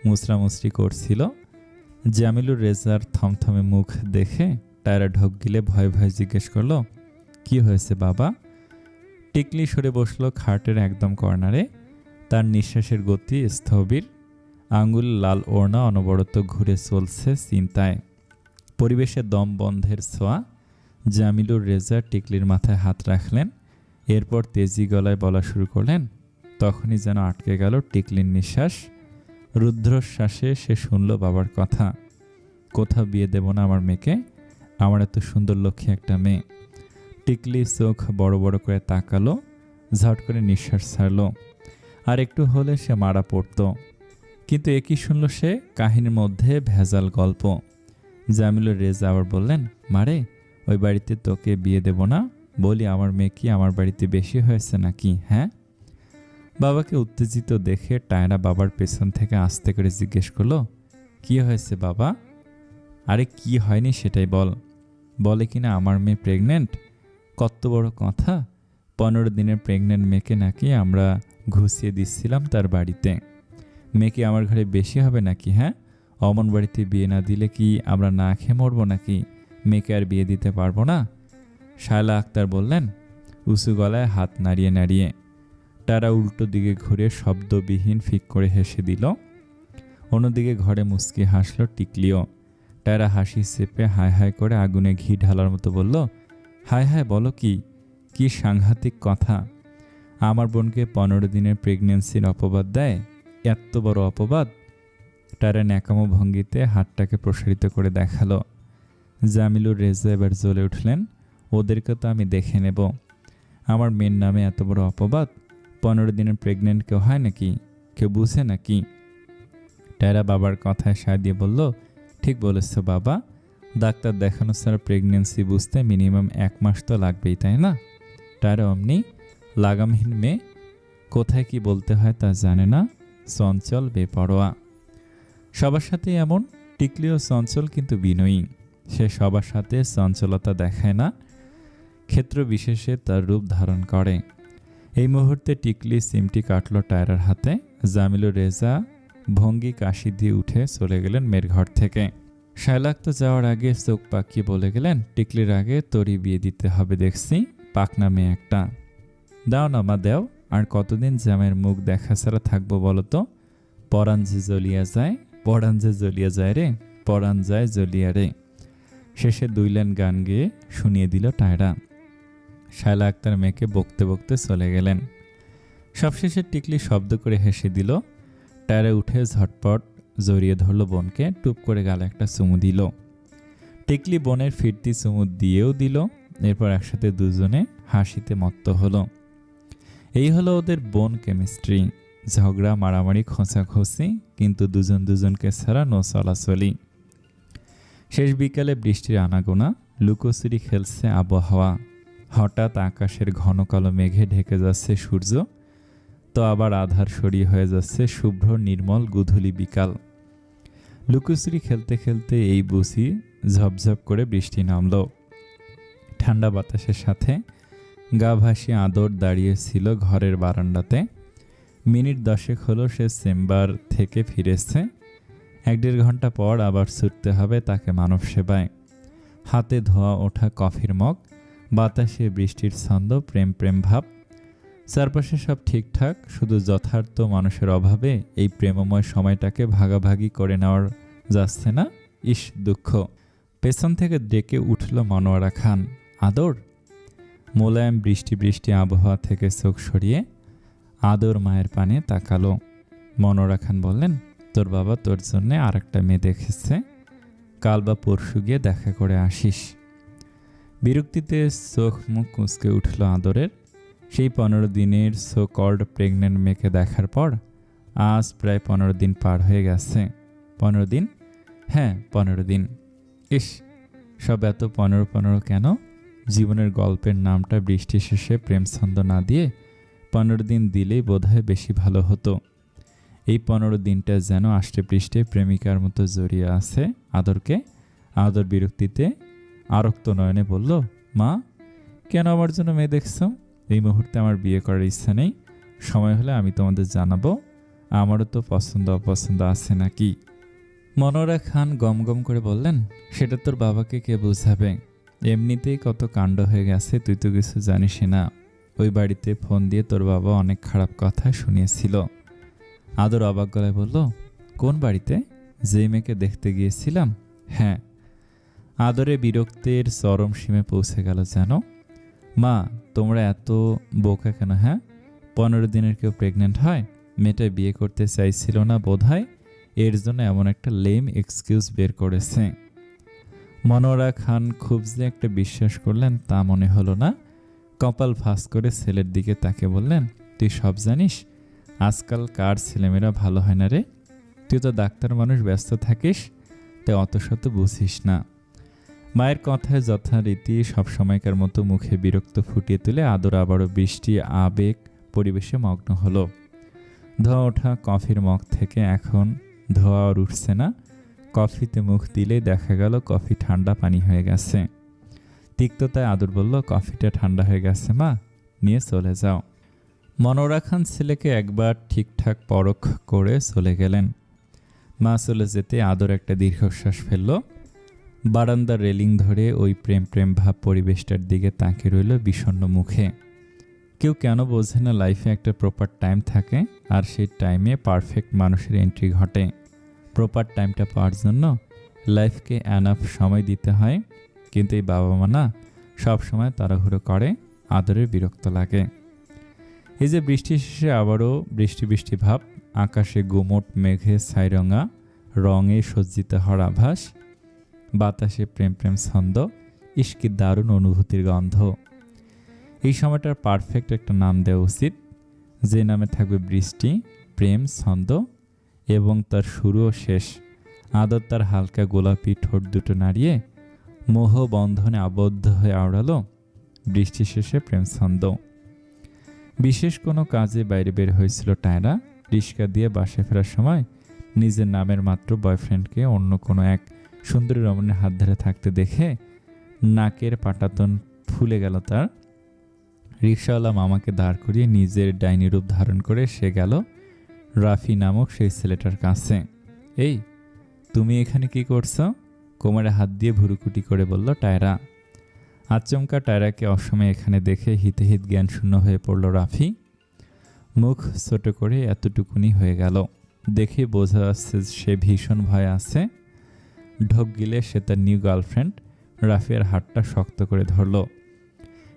মুচড়ামুচড়ি করছিল। জামিলুর রেজার থমথমে মুখ দেখে টায়রা ঢোক গিলে ভয়ে ভয়ে জিজ্ঞেস করলো, কি হয়েছে বাবা? টিকলি সরে বসলো খাটের একদম কর্নারে। তার নিঃশ্বাসের গতি স্থবির, আঙ্গুল লাল ওড়না অনবরত ঘুরে চলছে চিন্তায়। পরিবেশে দম বন্ধের ছোঁয়া। জামিলুর রেজা টিকলির মাথায় হাত রাখলেন, এরপর তেজি গলায় বলা শুরু করলেন। তখনই যেন আটকে গেল টিকলির নিঃশ্বাস। রুদ্রশ্বাসে সে শুনল বাবার কথা, কোথাও বিয়ে দেব না আমার মেয়েকে, আমার এত সুন্দর লক্ষ্মী একটা মেয়ে। টিকলি চোখ বড় বড় করে তাকালো, ঝট করে নিঃশ্বাস ছাড়ল। আর একটু হলে সে মারা পড়ত। কিন্তু একই শুনল সে, কাহিনীর মধ্যে ভেজাল গল্প। জামিলুর রেজা আবার বললেন, মারে, ওই বাড়িতে তোকে বিয়ে দেব না। বলি, আমার মেয়ে কি আমার বাড়িতে বেশি হয়েছে নাকি? হ্যাঁ? বাবাকে উত্তেজিত দেখে টায়রা বাবার পেছন থেকে আস্তে করে জিজ্ঞেস করলো, কি হয়েছে বাবা? আরে কি হয়নি সেটাই বল। বলে কিনা আমার মেয়ে প্রেগনেন্ট। কত বড় কথা! 15 দিনের প্রেগনেন্ট মেয়েকে নাকি আমরা ঘুষিয়ে দিচ্ছিলাম তার বাড়িতে। মেয়ে কি আমার ঘরে বেশি হবে নাকি? হ্যাঁ, অমন বাড়িতে বিয়ে না দিলে কি আমরা না খেয়ে মরবো নাকি? মেয়েকে আর বিয়ে দিতে পারবো না? শায়লা আক্তার বললেন, উঁচু গলায় হাত নাড়িয়ে নাড়িয়ে। তারা উল্টো দিকে ঘুরে শব্দবিহীন ফিক করে হেসে দিল। অন্যদিকে ঘরে মুচকি হাসল টিকলিও। তারা হাসি চেপে হায় হায় করে আগুনে ঘি ঢালার মতো বলল, হায় হায় বলো কি? কি সাংঘাতিক কথা! আমার বোনকে 15 দিনের প্রেগনেন্সির অপবাদ দেয়? এত বড় অপবাদ! তারা ন্যাকামো ভঙ্গিতে হাতটাকে প্রসারিত করে দেখালো। জামিলুর রেজা এবার জ্বলে উঠলেন, ওদেরকে তো আমি দেখে নেব। আমার মেয়ের নামে এত বড় অপবাদ! 15 দিনের প্রেগনেন্ট কেউ হয় নাকি? কেউ বুঝে নাকি? টায়রা বাবার কথায় সায় দিয়ে বলল, ঠিক বলেছ বাবা, ডাক্তার দেখানো ছাড়া প্রেগনেন্সি বুঝতে মিনিমাম 1 মাস তো লাগবেই, তাই না? টায়রা অমনি লাগামহীন মেয়ে, কোথায় কি বলতে হয় তা জানে না, চঞ্চল বেপরোয়া। সবার সাথে এমন। টিকলিও চঞ্চল কিন্তু বিনয়ী। সে সবার সাথে চঞ্চলতা দেখায় না, ক্ষেত্র বিশেষে তার রূপ ধারণ করে। এই মুহূর্তে টিকলি সিমটি কাটল টায়রার হাতে। জামিলুর রেজা ভঙ্গি কাশি দিয়ে উঠে চলে গেলেন মেয়ের ঘর থেকে। শায়লা তো যাওয়ার আগে চোখ পাকিয়ে বলে গেলেন, টিকলির আগে তোরই বিয়ে দিতে হবে দেখছি, পাকনা মেয়ে একটা। দাও না মা, দাও। আর কতদিন জামাইয়ের মুখ দেখা ছাড়া থাকবো বলো তো? পরাণ যে জ্বলিয়া যায়, পরাণ যে জ্বলিয়া যায় রে, পরাণ যায় জ্বলিয়া রে। শেষে 2 লাইন গান গেয়ে শুনিয়ে দিল টায়রা। শায়লা আক্তার মেয়েকে বকতে বকতে চলে গেলেন। সবশেষে টিকলি শব্দ করে হেসে দিল। টায়রা উঠে ঝটপট জড়িয়ে ধরল বোনকে, টুপ করে গালে একটা চুমু দিল। টিকলি বোনের ফিরতি চুমু দিয়েও দিল। এরপর একসাথে দুজনে হাসিতে মত্ত হলো। এই হলো ওদের বোন কেমিস্ট্রি। ঝগড়া, মারামারি, খোঁচাখোঁচি, কিন্তু দুজন দুজনকে ছাড়া নো চলাচলি। শেষ বিকালে বৃষ্টির আনাগোনা, লুকোচুরি খেলছে আবহাওয়া। হঠাৎ আকাশের ঘন কালো মেঘে ঢেকে যাচ্ছে সূর্য, তো আবার আধার সরিয়ে হয়ে যাচ্ছে শুভ্র নির্মল গুধূলি বিকাল। লুকোচুরি খেলতে খেলতে এই বুঝি ঝপঝপ করে বৃষ্টি নামল। ঠান্ডা বাতাসের সাথে গা ভাসিয়ে আদর দাঁড়িয়েছিল ঘরের বারান্দাতে। মিনিট 10 হলো সে চেম্বার থেকে ফিরেছে। 1-1.5 ঘন্টা পর আবার ছুটতে হবে তাকে মানব সেবায়। হাতে ধোয়া ওঠা কফির মগ, বাতাসে বৃষ্টির ছন্দ, প্রেম প্রেম ভাব। চারপাশে সব ঠিকঠাক, শুধু যথার্থ মানুষের অভাবে এই প্রেমময় সময়টাকে ভাগাভাগি করে নেওয়ার যাচ্ছে না। ইস দুঃখ! পেছন থেকে ডেকে উঠল মনোয়ারা খান, আদর। মোলায়েম বৃষ্টি বৃষ্টি আবহাওয়া থেকে চোখ সরিয়ে আদর মায়ের পানে তাকালো। মনোয়ারা খান বললেন, তোর বাবা তোর জন্যে আর একটা মেয়ে দেখেছে, কাল বা পরশু গিয়ে দেখা করে আসিস। বিরক্তিতে চোখ মুখ কুঁচকে উঠল আদরের। সেই 15 দিনের সো কল্ড প্রেগনেন্ট মেয়েকে দেখার পর আজ প্রায় 15 দিন পার হয়ে গেছে। 15 দিন? হ্যাঁ, 15 দিন। ইস, সব এত 15 কেন? জীবনের গল্পের নামটা বৃষ্টি শেষে প্রেমছন্দ না দিয়ে 15 দিন দিলেই বোধহয় বেশি ভালো হতো। এই 15 দিনটা যেন আষ্টে পৃষ্ঠে প্রেমিকার মতো জড়িয়ে আছে আদরকে। আদর বিরক্তিতে আরক্ত নয়নে বলল, মা, কেন আমার জন্য মেয়ে দেখছো? এই মুহূর্তে আমার বিয়ে করার ইচ্ছা নেই। সময় হলে আমি তোমাদের জানাবো। আমারও তো পছন্দ অপছন্দ আছে নাকি? মনোয়ারা খান গম গম করে বললেন, সেটা তোর বাবাকে কে বুঝাবে? এমনিতেই কত কাণ্ড হয়ে গেছে, তুই তো কিছু জানিস না। ওই বাড়িতে ফোন দিয়ে তোর বাবা অনেক খারাপ কথা শুনিয়েছিল। আদর অবাক গলায় বলল, কোন বাড়িতে? যেই মেয়েকে দেখতে গিয়েছিলাম? হ্যাঁ। আদরে বিরক্তের চরম সীমে পৌঁছে গেল যেন। মা, তোমরা এত বোকা কেন? হ্যাঁ, 15 দিনের কেউ প্রেগনেন্ট হয়? মেয়েটা বিয়ে করতে চাইছিল না বোধহয়, এর জন্য এমন একটা লেম এক্সকিউজ বের করেছে। মনোয়ারা খান খুব যে একটা বিশ্বাস করলেন তা মনে হলো না। কপাল ভাঁজ করে ছেলের দিকে তাকে বললেন, তুই সব জানিস? আজকাল কার ছেলেমেয়েরা ভালো হয় না রে? তুই তো ডাক্তার মানুষ, ব্যস্ত থাকিস, তাই অত শত বুঝিস না। মায়ের কথায় যথারীতি সবসময়কার মতো মুখে বিরক্ত ফুটিয়ে তুলে আদর আবারও বৃষ্টি আবেগ পরিবেশে মগ্ন হলো। ধোঁয়া ওঠা কফির মগ থেকে এখন ধোঁয়া আর উঠছে না। কফিতে মুখ দিলেই দেখা গেল কফি ঠান্ডা পানি হয়ে গেছে। তিক্ততায় আদর বলল, কফিটা ঠান্ডা হয়ে গেছে মা, নিয়ে চলে যাও। মনোরা খান ছেলেকে একবার ঠিকঠাক পরখ করে চলে গেলেন। মা চলে যেতে আদর একটা দীর্ঘশ্বাস ফেলল। বারান্দার রেলিং ধরে ওই প্রেম প্রেম ভাব পরিবেশটার দিকে তাকে রইল বিষণ্ণ মুখে। কেউ কেন বোঝে না লাইফে একটা প্রপার টাইম থাকে, আর সেই টাইমে পারফেক্ট মানুষের এন্ট্রি ঘটে। প্রপার টাইমটা পাওয়ার জন্য লাইফকে অ্যানাফ সময় দিতে হয়, কিন্তু এই বাবা মা না সবসময় তাড়াহুড়ো করে, আদরের বিরক্ত লাগে। এই যে বৃষ্টি শেষে আবারও বৃষ্টি বৃষ্টি ভাব, আকাশে গুমোট মেঘে ছাইরঙা রঙে সজ্জিত হওয়ার আভাস, বাতাসে প্রেম প্রেম ছন্দ, ইস্কি দারুণ অনুভূতির গন্ধ। এই সময়টার পারফেক্ট একটা নাম দেওয়া উচিত, যে নামে থাকবে বৃষ্টি, প্রেম, ছন্দ এবং তার শুরু ও শেষ। আদর তার হালকা গোলাপি ঠোঁট দুটো নাড়িয়ে মোহ বন্ধনে আবদ্ধ হয়ে আওড়ালো বৃষ্টি শেষে প্রেম ছন্দ। বিশেষ কোনো কাজে বাইরে বের হয়েছিল টায়রা। রিক্সা দিয়ে বাসায় ফেরার সময় নিজের নামের মাত্র বয়ফ্রেন্ডকে অন্য কোনো এক সুন্দরী রমণীর হাত ধরে থাকতে দেখে নাকের পাটাতন ফুলে গেল তার। রিক্সাওয়ালা মামাকে দাঁড় করিয়ে নিজের ডাইনি রূপ ধারণ করে সে গেল রাফি নামক সেই ছেলেটার কাছে। এই, তুমি এখানে কি করছো? কোমরে হাত দিয়ে ভুরুকুটি করে বলল টায়রা। আচমকা টায়রাকে অসময়ে এখানে দেখে হিতহিত জ্ঞান শূন্য হয়ে পড়ল রাফি। মুখ ছোট করে এতটুকুনি হয়ে গেল, দেখে বোঝা যাচ্ছে সে ভীষণ ভয় আছে। ঢোক গিলে সে তার নিউ গার্লফ্রেন্ড রাফিয়ার হাতটা শক্ত করে ধরল।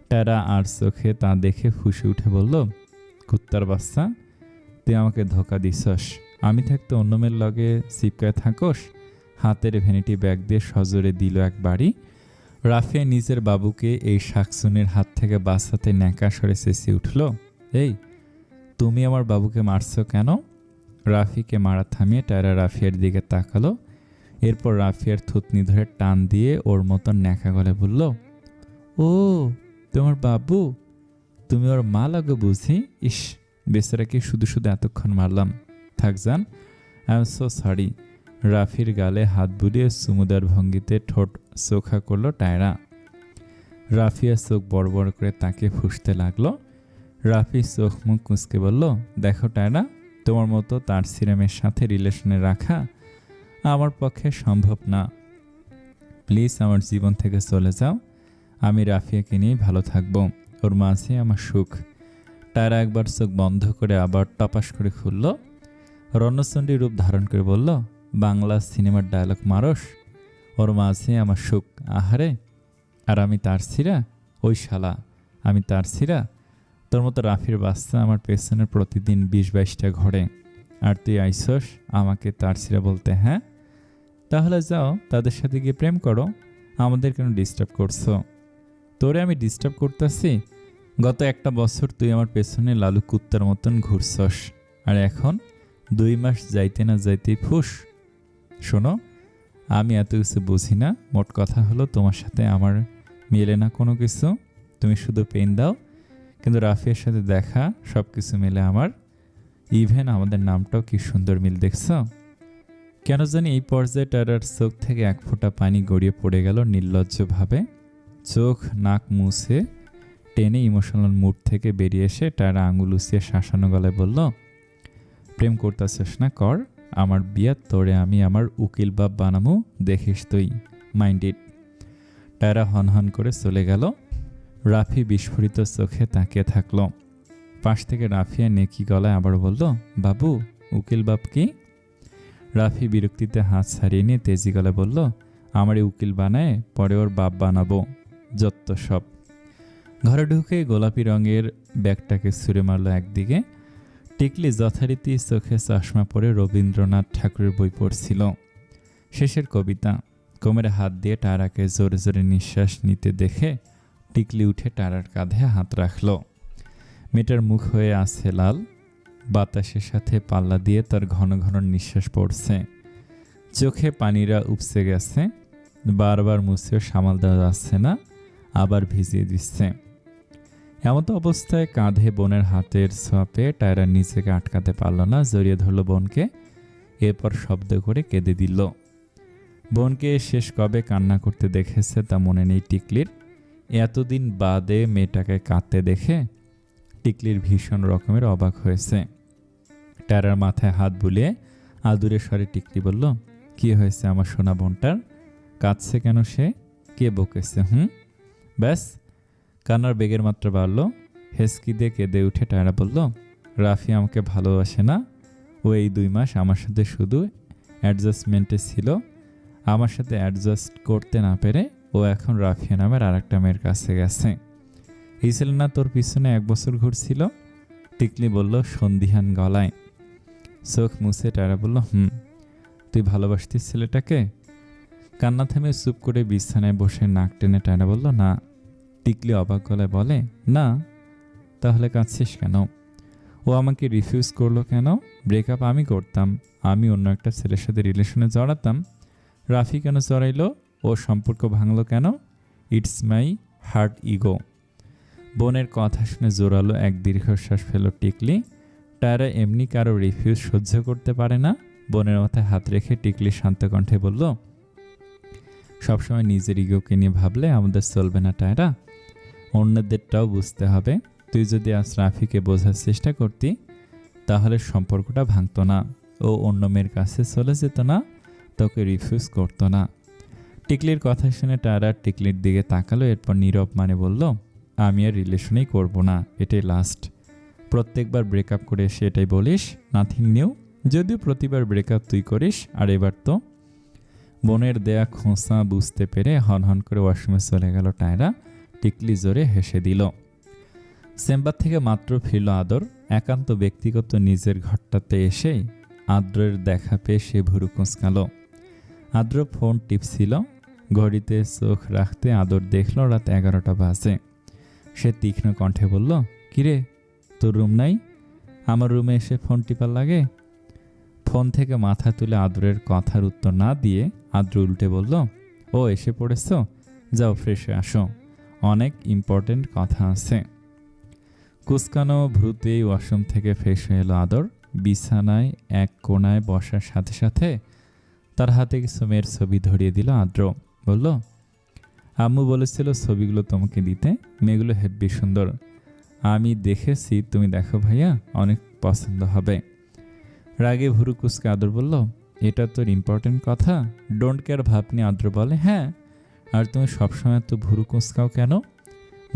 টায়রা আর চোখে তা দেখে ফুঁসে উঠে বলল, কুত্তার বাচ্চা, তুই আমাকে ধোকা দিছস। আমি থাকতে অন্য মেয়ের লগে চিপকায় থাকোস। হাতের ভ্যানিটি ব্যাগ দিয়ে সজোরে দিল এক বাড়ি। রাফিয়া নিজের বাবুকে এই শাকসুনের হাত থেকে বাঁচাতে ন্যাকা সরে চেঁচিয়ে উঠল, এই, তুমি আমার বাবুকে মারছো কেন? রাফিকে মারা থামিয়ে টায়রা রাফিয়ার দিকে তাকালো। এরপর রাফিয়ার থুতনি ধরে টান দিয়ে ওর মতন ন্যাকা গলে বলল, ও তোমার বাবু, তুমি ওর মা লাগো বুঝি? ইস, বেচারাকে শুধু শুধু এতক্ষণ মারলাম। থাক যান, আই এম সো সরি। রাফির গালে হাত বুলিয়ে সুমুদার ভঙ্গিতে ঠোঁট চোখা করলো টায়রা। রাফিয়া চোখ বড় বড় করে তাকে ফুঁসতে লাগলো। রাফি চোখ মুখ কুঁচকে বলল, দেখো টায়রা, তোমার মতো তার সিরামের সাথে রিলেশনে রাখা আমার পক্ষে সম্ভব না। প্লিজ আমার জীবন থেকে চলে যাও। আমি রাফিয়াকে নিয়ে ভালো থাকবো, ওর মাঝে আমার সুখ। টায়রা একবার চোখ বন্ধ করে আবার টপাস করে খুলল। রণচণ্ডী রূপ ধারণ করে বলল, বাংলা সিনেমার ডায়লগ মারস? ওর মাঝে আমার সুখ, আহারে। আর আমি তার ছিঁড়া? ওই শালা, আমি তার ছিঁড়া? তোর মতো রাফির বাচ্চা আমার পেছনে প্রতিদিন 20-22টা ঘরে, আর তুই আইসস আমাকে তার ছিঁড়া বলতে? হ্যাঁ, তাহলে যাও তাদের সাথে গিয়ে প্রেম করো, আমাদের কেন ডিস্টার্ব করছো? তোরে আমি ডিস্টার্ব করতেছি? গত একটা বছর তুই আমার পেছনে লালু কুত্তার মতন ঘুরছস, আর এখন 2 মাস যাইতে না যাইতেই ফুস। শোনো, আমি এত কিছু বুঝি না। মোট কথা হলো, তোমার সাথে আমার মেলে না কোনো কিছু। তুমি শুধু পেন দাও, কিন্তু রাফিয়ার সাথে দেখা সব কিছু মিলে আমার। ইভেন আমাদের নামটাও কি সুন্দর মিল, দেখছ? কেন জানি এই পর্যায়ে টায়রার চোখ থেকে এক ফোঁটা পানি গড়িয়ে পড়ে গেল নির্লজ্জভাবে। চোখ নাক মুছে টেনে ইমোশনাল মুড থেকে বেরিয়ে এসে টায়রা আঙুল উচিয়ে শাসানো গলায় বলল, প্রেম করতেছিস না কর, আমার বিয়া তোরে আমি আমার উকিল বাপ বানামু, দেখিস তুই, মাইন্ডেড। টায়রা হনহন করে চলে গেল। রাফি বিস্ফোরিত চোখে তাকিয়ে থাকল। পাশ থেকে রাফিয়া নেকি গলায় আবার বলল, বাবু, উকিল বাপ কি? রাফি বিরক্তিতে হাত ছাড়িয়ে নিয়ে তেজি গলায় বলল, আমারে উকিল বানায় পরে ওর বাপ বানাবো, যত সব। ঘরে ঢুকে গোলাপি রঙের ব্যাগটাকে ছুঁড়ে মারল একদিকে। টিকলি যথারীতি চোখে চশমা পরে রবীন্দ্রনাথ ঠাকুরের বই পড়ছিল। শেষের কবিতা। কোমরে হাত দিয়ে টায়রাকে জোরে জোরে নিঃশ্বাস নিতে দেখে টিকলি উঠে টায়রার কাঁধে হাত রাখল। মেয়েটার মুখ হয়ে আছে লাল, বাতাসের সাথে পাল্লা দিয়ে তার ঘন ঘন নিঃশ্বাস পড়ছে, চোখে পানিরা উপসে গেছে, বারবার মুছেও সামাল দেওয়া যাচ্ছে না, আবার ভিজিয়ে দিচ্ছে। এমতো অবস্থায় কাঁধে বোনের হাতের ছোঁয়াপে টায়রা নিজেকে আটকাতে পারল না, জড়িয়ে ধরল বোনকে, এরপর শব্দ করে কেঁদে দিল। বোনকে শেষ কবে কান্না করতে দেখেছে তা মনে নেই টিকলির। এতদিন বাদে মেয়েটাকে কাঁদতে দেখে টিকলির ভীষণ রকমের অবাক হয়েছে। টায়রার মাথায় হাত বুলিয়ে আদুরে স্বরে টিকলি বলল, কি হয়েছে আমার সোনা বোনটার? কাঁদছে কেন সে? কে বকেছে? ব্যাস, কান্নার বেগের মাত্রা বাড়ল। হেসকি দিয়ে কেঁদে উঠে টায়রা বলল, রাফি আমাকে ভালোবাসে না। ও এই 2 মাস আমার সাথে শুধু অ্যাডজাস্টমেন্টে ছিল। আমার সাথে অ্যাডজাস্ট করতে না পেরে ও এখন রাফিয়া নামের আরেকটা মেয়ের কাছে গেছে। এই ছিল না তোর পিছনে 1 বছর ঘুরছিল? টিকলি বলল সন্দিহান গলায়। চোখ মুছে টায়রা বলল, তুই ভালোবাসতিস ছেলেটাকে? কান্না থেমে চুপ করে বিছানায় বসে নাক টেনে টায়রা বলল, না। টিকলি অবাক গলায় বলে, না? তাহলে কাঁদছিস কেন? ও আমাকে রিফিউজ করলো কেন? ব্রেকআপ আমি করতাম, আমি অন্য একটা ছেলের সাথে রিলেশনে জড়াতাম, রাফি কেন জড়াইলো? ও সম্পর্ক ভাঙলো কেন? It's my heart ego. বোনের কথা শুনে জোরালো এক দীর্ঘশ্বাস ফেল টিকলি। টায়রা এমনি কারো রিফিউজ সহ্য করতে পারে না। বোনের মাথায় হাত রেখে টিকলি শান্ত কণ্ঠে বলল, সবসময় নিজের ইগোকে নিয়ে ভাবলে আমাদের চলবে না টায়রা, অন্যদেরটাও বুঝতে হবে। তুই যদি আজ রাফিকে বোঝার চেষ্টা করতি তাহলে সম্পর্কটা ভাঙতো না, ও অন্য মেয়ের কাছে চলে যেত না, তোকে রিফিউজ করতো না। টিকলির কথা শুনে টায়রা টিকলির দিকে তাকালো, এরপর নীরব মানে বলল, আমি আর রিলেশনেই করব না, এটাই লাস্ট। প্রত্যেকবার ব্রেকআপ করে এসে এটাই বলিস, নাথিং নিউ। যদিও প্রতিবার ব্রেকআপ তুই করিস, আর এবার তো। বোনের দেয়া খোঁচা বুঝতে পেরে হনহন করে ওয়াশরুমে চলে গেল টায়রা। টিকলি জোরে হেসে দিল। চেম্বার থেকে মাত্র ফিরল আদর। একান্ত ব্যক্তিগত নিজের ঘরটাতে এসেই আদ্রের দেখা পেয়ে সে ভুরু কুঁচকাল। আদ্র ফোন টিপছিল। ঘড়িতে চোখ রাখতে আদর দেখল রাত 11টা বাজে। সে তীক্ষ্ণ কণ্ঠে বলল, কিরে, তোর রুম নাই? আমার রুমে এসে ফোন টিপার লাগে? ফোন থেকে মাথা তুলে আদরের কথার উত্তর না দিয়ে আদ্র উল্টে বলল, ও এসে পড়েছ, যাও ফ্রেশ হয়ে আসো, অনেক ইম্পর্টেন্ট কথা আছে। কুচকানো ভ্রুতেই ওয়াশরুম থেকে ফ্রেশ হয়ে এলো আদর। বিছানায় এক কোণায় বসার সাথে সাথে তার হাতে কিছু মেয়ের ছবি ধরিয়ে দিল আদ্র। বলল, আম্মু বলেছিল ছবিগুলো তোমাকে দিতে, মেয়েগুলো হেব্বি সুন্দর। আমি দেখেছি, তুমি দেখো ভাইয়া, অনেক পছন্দ হবে। রাগে ভুরু কুচকে আদর বলল, এটা তোর ইম্পর্টেন্ট কথা? ডোন্ট কেয়ার ভাব নিয়ে আদ্র বলে, হ্যাঁ। আর তুমি সবসময় তো ভুরু কুচকাও কেন?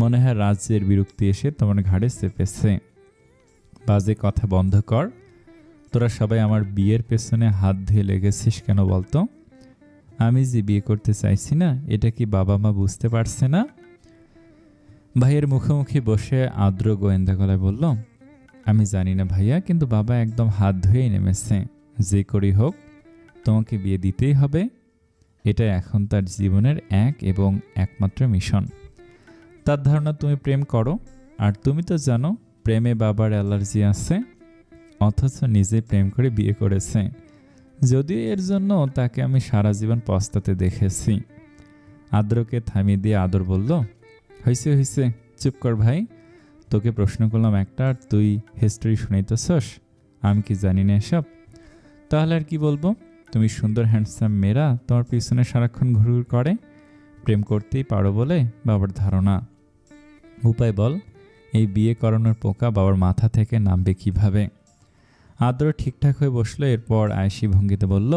মনে হয় রাজ্যের বিরক্তি এসে তোমার ঘাড়ে চেপেছে। বাজে কথা বন্ধ কর। তোরা সবাই আমার বিয়ের পেছনে হাত ধুয়ে লেগেছিস কেন বলতো? আমি যে বিয়ে করতে চাইছি না, এটা কি বাবা মা বুঝতে পারছে না? ভাইয়ের মুখোমুখি বসে আদ্র গোয়েন্দা গলায় বলল, আমি জানি না ভাইয়া, কিন্তু বাবা একদম হাত ধুয়েই নেমেছে। যে করেই হোক তোমাকে বিয়ে দিতেই হবে। এটা এখন তার জীবনের এক এবং একমাত্র মিশন। তার ধারণা তুমি প্রেম করো, আর তুমি তো জানো প্রেমে বাবার অ্যালার্জি আছে, অথচ নিজে প্রেম করে বিয়ে করেছে। যদিও এর জন্য তাকে আমি সারা জীবন পস্তাতে দেখেছি। আদ্রকে থামিয়ে দিয়ে আদর বলল, হয়েছে হয়েছে, চুপ কর ভাই। তোকে প্রশ্ন করলাম একটা, আর তুই হিস্ট্রি শুনাইতেছস। আমি কি জানি না এসব? তাহলে আর কি বলবো? তুমি সুন্দর হ্যান্ডসাম মেয়েরা তোমার পিছনে সারাক্ষণ ঘুরঘুর করে, প্রেম করতেই পারো বলে বাবার ধারণা। উপায় বল, এই বিয়ে করানোর পোকা বাবার মাথা থেকে নামবে কিভাবে? আদ্র ঠিকঠাক হয়ে বসলো, এরপর আয়েশি ভঙ্গিতে বলল,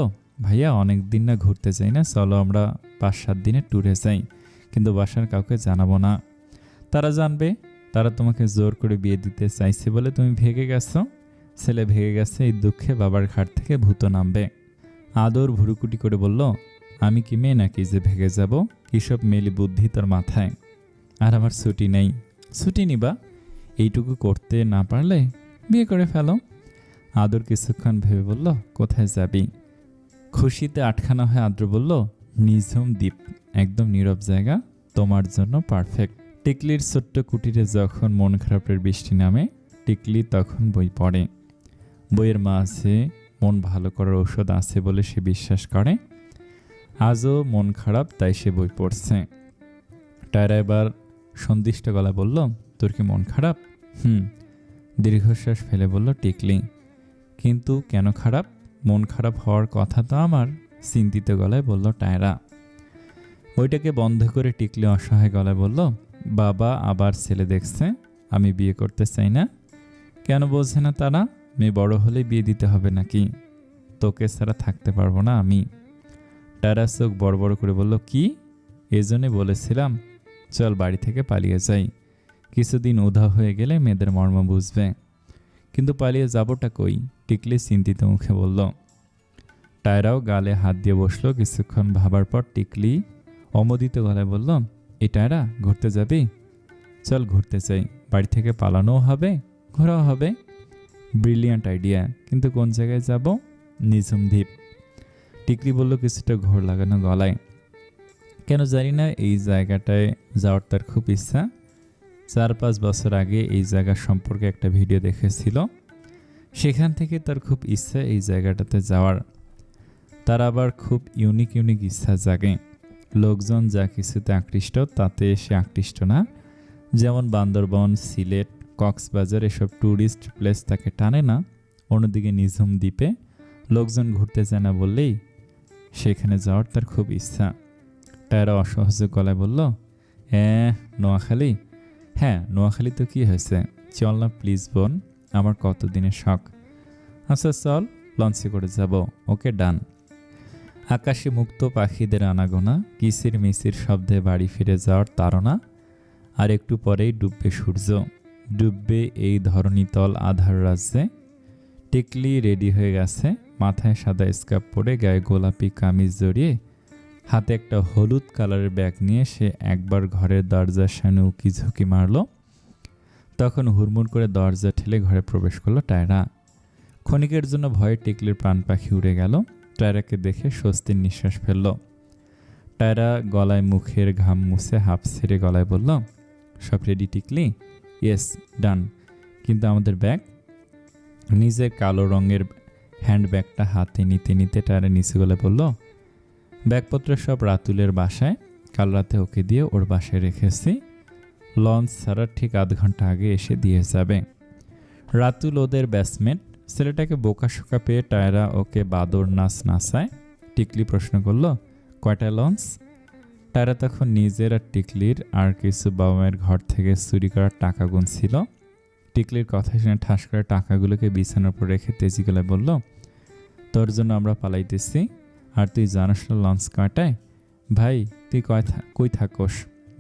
ভাইয়া অনেক দিন না ঘুরতে যাই না, চলো আমরা 5-7 দিনের ট্যুরে যাই, কিন্তু বাসার কাউকে জানাবো না। তারা জানবে, তারা তোমাকে জোর করে বিয়ে দিতে চাইছে বলে তুমি ভেগে গেছো। ছেলে ভেগে গেছে, এই দুঃখে বাবার ঘাট থেকে ভূত নামবে। আদর ভুরুকুটি করে বলল, আমি কি মেয়ে নাকি যে ভেগে যাব? কিসব মেলি বুদ্ধি তোর মাথায়? আর আমার ছুটি নেই। ছুটি নিবা? এইটুকু করতে না পারলে বিয়ে করে ফেলো। আদর কিছুক্ষণ ভেবে বলল, কোথায় যাবি? খুশিতে আটখানা হয়ে আদ্র বলল, নিঝুম দ্বীপ, একদম নীরব জায়গা, তোমার জন্য পারফেক্ট। টিকলির ছোট্ট কুটিরে যখন মন খারাপের বৃষ্টি নামে, টিকলি তখন বই পড়ে। বইয়ের মাঝে মন ভালো করার ঔষধ আছে বলে সে বিশ্বাস করে। আজও মন খারাপ, তাই সে বই পড়ছে। টায়রা এবার সন্দিষ্ট গলায় বলল, তোর কি মন খারাপ? দীর্ঘশ্বাস ফেলে বলল টিকলি। কিন্তু কেন খারাপ? মন খারাপ হওয়ার কথা তো আমার, চিন্তিত গলায় বলল টায়রা। বইটাকে বন্ধ করে টিকলি অসহায় গলায় বলল, বাবা আবার ছেলে দেখছে, আমি বিয়ে করতে চাই না। কেন বোঝে না তারা? মেয়ে বড় হলে বিয়ে দিতে হবে নাকি? তোকে ছাড়া থাকতে পারবো না আমি। টায়রা চোখ বড় বড় করে বলল, কি? এজন্যে বলেছিলাম চল বাড়ি থেকে পালিয়ে যাই, কিছুদিন উধাও হয়ে গেলে মেয়েদের মর্ম বুঝবে। কিন্তু পালিয়ে যাবোটা কই? টিকলি চিন্তিত মুখে বলল। টায়রাও গালে হাত দিয়ে বসলো। কিছুক্ষণ ভাবার পর টিকলি অমোদিত গলায় বলল, এই টায়রা, ঘুরতে যাবি? চল ঘুরতে চাই, বাড়ি থেকে পালানোও হবে, ঘোরাও হবে। ব্রিলিয়ান্ট আইডিয়া, কিন্তু কোন জায়গায় যাব? নিঝুম দ্বীপ। টিকলি বলল কিছুটা ঘোর লাগানো গলায়। কেন জানি না, এই জায়গাটায় যাওয়ার তার খুব ইচ্ছা। 4-5 বছর আগে এই জায়গা সম্পর্কে একটা ভিডিও দেখেছিল, সেখান থেকে তার খুব ইচ্ছা এই জায়গাটাতে যাওয়ার। তার আবার খুব ইউনিক ইচ্ছা জাগে। লোকজন যা কিছুতে আকৃষ্ট তাতে সে আকৃষ্ট না। যেমন বান্দরবন, সিলেট, কক্সবাজার এসব ট্যুরিস্ট প্লেস তাকে টানে না। অন্যদিকে নিঝুম দ্বীপে লোকজন ঘুরতে যায় না বললেই সেখানে যাওয়ার তার খুব ইচ্ছা। টায়রা অসহজ গলায় বলল, নোয়াখালী? হ্যাঁ, নোয়াখালী তো কি হয়েছে, চল না প্লিজ বোন, আমার কতদিনের শখ। আচ্ছা চল, লঞ্চে করে যাব। ওকে, ডান। আকাশে মুক্ত পাখিদের আনাগোনা, কিসির মিসির শব্দে বাড়ি ফিরে যাওয়ার তাড়না। আর একটু পরেই ডুববে সূর্য, ডুববে এই ধরণীতল আধার রাজ্যে। টিকলি রেডি হয়ে গেছে, মাথায় সাদা স্কার্ফ পরে, গায়ে গোলাপি কামিজ জড়িয়ে, হাতে একটা হলুদ কালারের ব্যাগ নিয়ে সে একবার ঘরের দরজার সামনে উকি ঝুঁকি মারল। তখন হুড়মুড় করে দরজা ঠেলে ঘরে প্রবেশ করলো টায়রা। ক্ষণিকের জন্য ভয়ে টিকলির প্রাণ পাখি উড়ে গেল। টায়রাকে দেখে স্বস্তির নিঃশ্বাস ফেলল। টায়রা গলায় মুখের ঘাম মুছে হাফ ছেড়ে গলায় বলল, সব রেডি টিকলি? ইয়েস, ডান। কিন্তু আমাদের ব্যাগ? নিজের কালো রঙের হ্যান্ডব্যাগটা হাতে নিতে নিতে টায়রা নিচু গলায় বলল, ব্যাগপত্র সব রাতুলের বাসায়, কাল রাতে ওকে দিয়ে ওর বাসায় রেখেছি। লঞ্চ ছাড়ার ঠিক আধ ঘন্টা আগে এসে দিয়ে যাবে। রাতুল ওদের ব্যাটসম্যান। ছেলেটাকে বোকাশোকা পেয়ে টায়রা ওকে বাদর নাচ নাচায়। টিকলি প্রশ্ন করল, কয়টায় লঞ্চ? টায়রা তখন নিজের আর টিকলির আর কিছু বাবা মায়ের ঘর থেকে চুরি করার টাকা গুনছিল। টিকলির কথা শুনে ঠাস করে টাকাগুলোকে বিছানার উপর রেখে তেজি গলায় বলল, তোর জন্য আমরা পালাইতেছি, আর তুই জানিস না লঞ্চ কয়টায়? ভাই তুই কই থাকোস?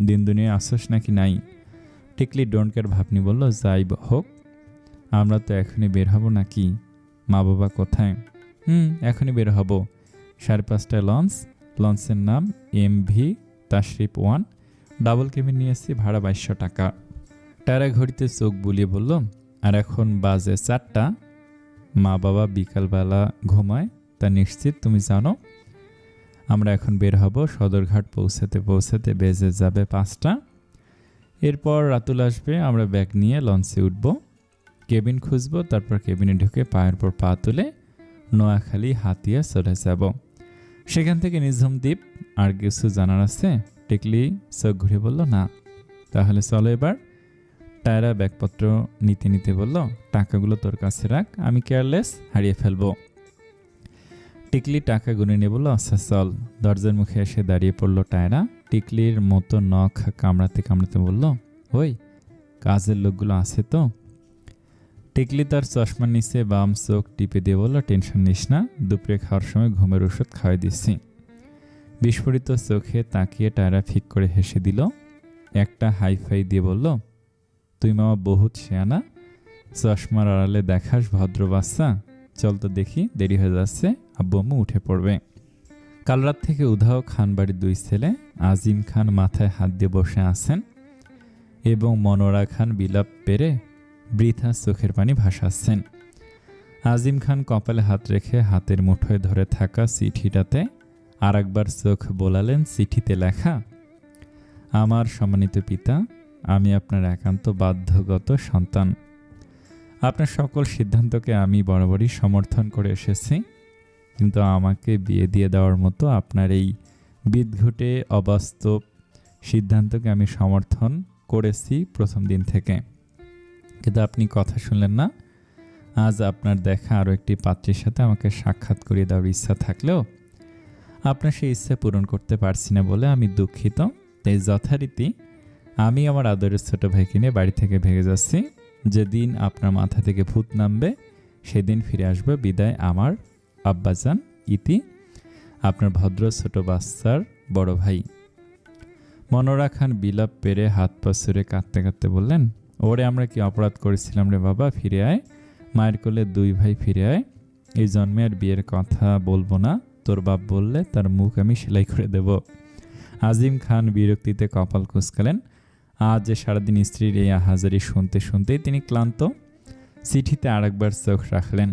দিন দুনিয়ায় আসোস নাকি নাই? টিকলি ডোন্ট কেয়ার ভাবনি বলল, যাই হোক, আমরা তো এখনই বের হব নাকি? মা বাবা কোথায়? এখনই বের হব। 5:30টায় লঞ্চ। লঞ্চের নাম MV তাশরিফ 1, ডাবল কেবিন নিয়েছি, ভাড়া 2200 টাকা। টায়রা ঘড়িতে চোখ বুলিয়ে বলল, আর এখন বাজে 4টা। মা বাবা বিকালবেলা ঘুমায়, তা নিশ্চিত তুমি জানো। আমরা এখন বের হব। সদরঘাট পৌঁছাতে বেজে যাবে 5টা। এরপর রাতুল আসবে, আমরা ব্যাগ নিয়ে লঞ্চে উঠব, কেবিন খুঁজব, তারপর কেবিনে ঢুকে পায়ের পর পা তুলে নোয়াখালী হাতিয়া চলে যাব। সেখান থেকে নিঝুম দ্বীপ। আর কিছু জানার আছে? টিকলি চোখ ঘুরে বলল, না। তাহলে চলো এবার। টায়রা ব্যাগপত্র নিতে নিতে বলল, টাকাগুলো তোর কাছে রাখ, আমি কেয়ারলেস, হারিয়ে ফেলবো। টিকলি টাকা গুনে নিয়ে বলল, আচ্ছা চল। দরজার মুখে এসে দাঁড়িয়ে পড়ল টায়রা। টিকলির মতো নখ কামড়াতে কামড়াতে বলল, ওই কাজের লোকগুলো আছে তো? টিকলি তার চশমার নিচে বাম চোখ টিপে দিয়ে বলল, টেনশন নিস না, দুপুরে খাওয়ার সময় ঘুমের ওষুধ খাওয়াই দিচ্ছি। বিস্ফোরিত চোখে তাকিয়ে টায়রা ফিক করে হেসে দিল। একটা হাইফাই দিয়ে বলল, তুই মামা বহুত শেয়ানা, চশমার আড়ালে দেখাস ভদ্র বাচ্চা। চল তো দেখি, দেরি হয়ে যাচ্ছে, আব্বু আম্মু উঠে পড়বে। কাল রাত থেকে উধাও খানবাড়ির 2 ছেলে। আজিম খান মাথায় হাত দিয়ে বসে আছেন এবং মনোরা খান বিলাপ পেরে বৃথা চোখের পানি ভাসাচ্ছেন। আজিম খান কপালে হাত রেখে হাতের মুঠোয় ধরে থাকা চিঠিটাতে আর একবার চোখ বোলালেন। চিঠিতে লেখা, আমার সম্মানিত পিতা, আমি আপনার একান্ত বাধ্যগত সন্তান। আপনার সকল সিদ্ধান্তকে আমি বরাবরই সমর্থন করে এসেছি, কিন্তু আমাকে বিয়ে দিয়ে দেওয়ার মতো আপনার এই বিদঘুটে অবাস্তব সিদ্ধান্তকে আমি সমর্থন করেছি প্রথম দিন থেকে, কিন্তু আপনি কথা শুনলেন না। আজ আপনার দেখা আরও একটি পাত্রীর সাথে আমাকে সাক্ষাৎ করিয়ে দেওয়ার ইচ্ছা থাকলেও আপনার সেই ইচ্ছা পূরণ করতে পারছি না বলে আমি দুঃখিত। তাই যথারীতি আমি আমার আদরের ছোট ভাইকে নিয়ে বাড়ি থেকে ভেগে যাচ্ছি। যেদিন আপনার মাথা থেকে ভূত নামবে সেদিন ফিরে আসবে। বিদায় আমার আব্বাজান, ইতি আপনার ভদ্র ছোট বাচ্চার বড় ভাই। মনোরা খান বিলাপ পেরে হাত পা ছুড়ে কাঁদতে কাঁদতে বললেন, ওরে আমরা কি অপরাধ করেছিলাম রে বাবা, ফিরে আয়। মায়ের কোলে দুই ভাই ফিরে আয়। এই জন্মে আর বিয়ের কথা বলবো না, তোর বাপ বললে তার মুখ আমি সেলাই করে দেব। আজিম খান বিরক্তিতে কপাল কুঁচকালেন। আজ যে সারাদিন স্ত্রীর এই হাজারি শুনতে শুনতেই তিনি ক্লান্ত। চিঠিতে আরেকবার চোখ রাখলেন।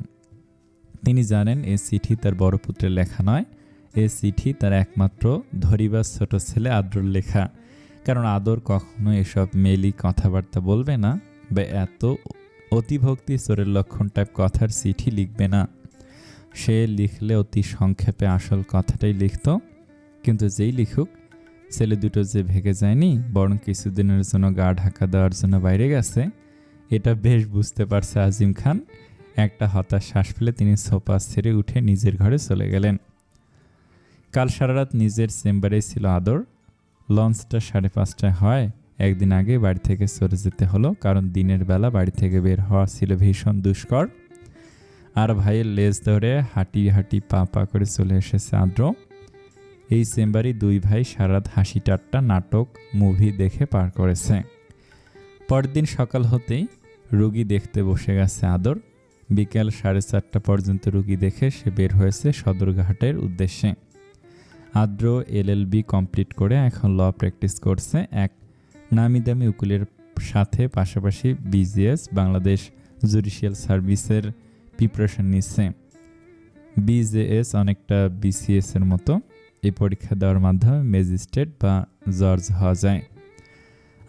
তিনি জানেন এ চিঠি তার বড় পুত্রের লেখা নয়, এ চিঠি তার একমাত্র ধরিবার ছোট ছেলে আদর লেখা। কারণ আদর কখনো এসব মেলি কথাবার্তা বলবে না, বা এত অতিভক্তি চোরের লক্ষণ টাইপ কথার চিঠি লিখবে না। সে লিখলে অতি সংক্ষেপে আসল কথাটাই লিখত। কিন্তু যেই লিখুক, ছেলে দুটো যে ভেগে যায়নি, বরং কিছুদিনের জন্য গা ঢাকা দেওয়ার জন্য বাইরে গেছে, এটা বেশ বুঝতে পারছে আজিম খান। একটা হতাশ শ্বাস ফেলে তিনি সোফা ছেড়ে উঠে নিজের ঘরে চলে গেলেন। কাল সারা রাত নিজের চেম্বারেই ছিল আদর। লঞ্চটা 5:30টায় হয়। একদিন আগে বাড়ি থেকে চলে যেতে হলো, কারণ দিনের বেলা বাড়ি থেকে বের হওয়া ছিল ভীষণ দুষ্কর। আর ভাইয়ের লেজ ধরে হাঁটি হাঁটি পা পা করে চলে এসেছে আদ্র। এই চেম্বারই দুই ভাই সারা রাত হাসি ঠাট্টা, নাটক, মুভি দেখে পার করেছে। পরদিন সকাল হতেই রুগী দেখতে বসে গেছে আদর। বিকেল 4:30 পর্যন্ত রুগী দেখে সে বের হয়েছে সদরঘাটের উদ্দেশ্যে। আদ্র LLB কমপ্লিট করে এখন ল প্র্যাকটিস করছে। এক নামি দামি উকিলের সাথে পাশাপাশি BGS বাংলাদেশ জুডিশিয়াল সার্ভিসের প্রিপারেশন নিচ্ছে। BJS অনেকটা BCS এর মতো। এই পরীক্ষা দেওয়ার মাধ্যমে ম্যাজিস্ট্রেট বা জজ হওয়া যায়।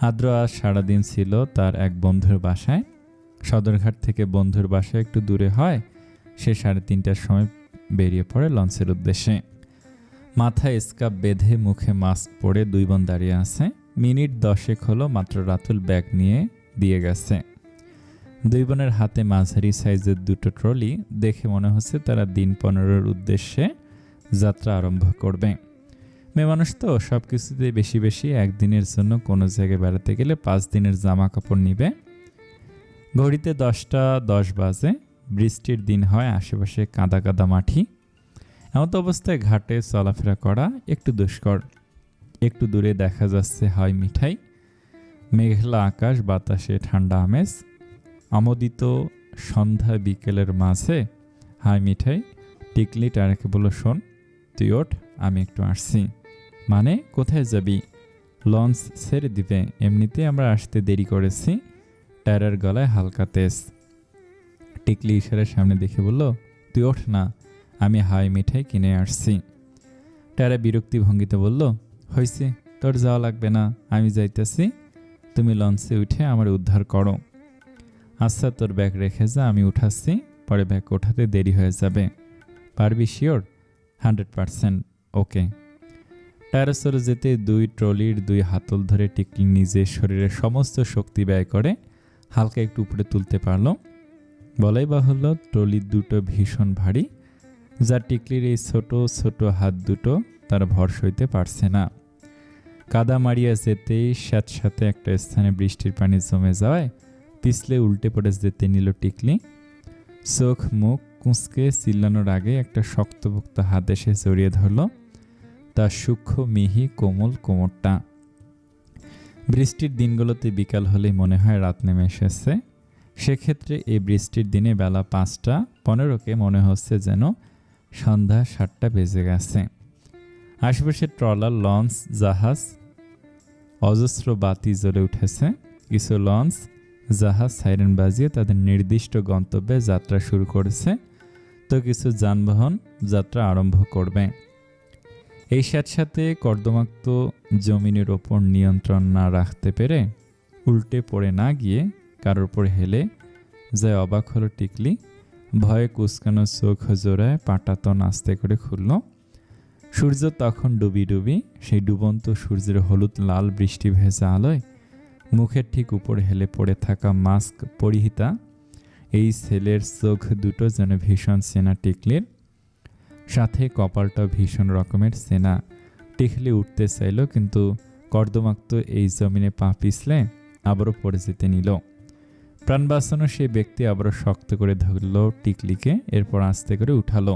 আদ্র আজ সারাদিন ছিল তার এক বন্ধুর বাসায়। সদরঘাট থেকে বন্ধুর বাসায় একটু দূরে হয়। সে 3:30টার সময় বেরিয়ে পড়ে লঞ্চের উদ্দেশ্যে। মাথায় স্কার্ফ বেঁধে, মুখে মাস্ক পরে দুই বোন দাঁড়িয়ে আছে। মিনিট 10 হলো মাত্র রাতুল ব্যাগ নিয়ে দিয়ে গেছে। দুই বোনের হাতে মাঝারি সাইজের দুটো ট্রলি। দেখে মনে হচ্ছে তারা দিন 15-র উদ্দেশ্যে যাত্রা আরম্ভ করবে। মেয়ে মানুষ তো সব কিছুতেই বেশি বেশি একদিনের জন্য কোনো জায়গায় বেড়াতে গেলে 5 দিনের জামা কাপড় নিবে। ঘড়িতে 10:10 বাজে। বৃষ্টির দিন হয়, আশেপাশে কাদা কাদা মাটি। এমত অবস্থায় ঘাটে চলাফেরা করা একটু দুষ্কর। একটু দূরে দেখা যাচ্ছে হাই মিঠাই। মেঘলা আকাশ, বাতাসে ঠান্ডা আমেজ। আমোদিত সন্ধ্যা বিকেলের মাঝে হাই মিঠাই। টিকলি টারাকে বলল, শোন, তুই ওঠ, আমি একটু আসছি। মানে কোথায় যাবি? লঞ্চ ছেড়ে দিবে, এমনিতে আমরা আসতে দেরি করেছি। টায়ারের গলায় হালকা তেজ। টিকলি ইশারার সামনে দেখে বলল, তুই ওঠ না, আমি হাই মিঠাই কিনে আসছি। টায়ারা বিরক্তি ভঙ্গিতে বলল, হয়েছে, তোর যাওয়া লাগবে না, আমি যাইতেছি। তুমি লঞ্চে উঠে আমার উদ্ধার করো। আচ্ছা, তোর ব্যাগ রেখে যা, আমি উঠাচ্ছি, পরে ব্যাগ ওঠাতে দেরি হয়ে যাবে। পারবি শিওর? 100%। ওকে। টায়ারে চলে যেতে দুই ট্রলির দুই হাতল ধরে টিকলি নিজের শরীরের সমস্ত শক্তি ব্যয় করে হালকা একটু উপরে তুলতে পারল। বলাই বাহুল্য, ট্রলি দুটো ভীষণ ভারী, যা টিকলির এই ছোট ছোট হাত দুটো তার ভর সইতে পারছে না। কাদা মারিয়া যেতেই স্যাঁতস্যাঁতে একটা স্থানে বৃষ্টির পানি জমে যাওয়ায় পিছলে উল্টে পড়ে যেতে নিল টিকলি। চোখ মুখ কুঁচকে চিল্লানোর আগে একটা শক্তপোক্ত হাত এসে জড়িয়ে ধরল তার সূক্ষ্ম মিহি কোমল কোমরটা। বৃষ্টির দিনগুলোতে বিকাল হলেই মনে হয় রাত নেমে এসেছে। সেক্ষেত্রে এই বৃষ্টির দিনে বেলা 5:15 মনে হচ্ছে যেন সন্ধ্যা 7টা বেজে গেছে। আশেপাশে ট্রলার, লঞ্চ, জাহাজ, অজস্র বাতি জ্বলে উঠেছে। কিছু লঞ্চ, জাহাজ সাইরেন বাজিয়ে তাদের নির্দিষ্ট গন্তব্যে যাত্রা শুরু করেছে, তো কিছু যানবাহন যাত্রা আরম্ভ করবে। এই সাথে কর্দমাক্ত জমিনের ওপর নিয়ন্ত্রণ না রাখতে পেরে উল্টে পড়ে না গিয়ে কারোর উপর হেলে যায় অবাক হলো টিকলি। ভয়ে কুচকানো চোখ জোড়ায় পাটাতন আস্তে করে খুলল। সূর্য তখন ডুবি ডুবি, সেই ডুবন্ত সূর্যের হলুদ লাল বৃষ্টি ভেজা আলোয় মুখের ঠিক উপর হেলে পড়ে থাকা মাস্ক পরিহিতা এই ছেলের চোখ দুটো যেন ভীষণ চেনা টিকলির, সাথে কপালটাও ভীষণ রকমের চেনা। টিকলি উঠতে চাইল, কিন্তু কর্দমাক্ত এই জমিনে পা পিছলে আবারও পড়ে যেতে নিল। প্রাণ বাঁচানো সেই ব্যক্তি আবারও শক্ত করে ধরল টিকলিকে, এরপর আস্তে করে উঠালো।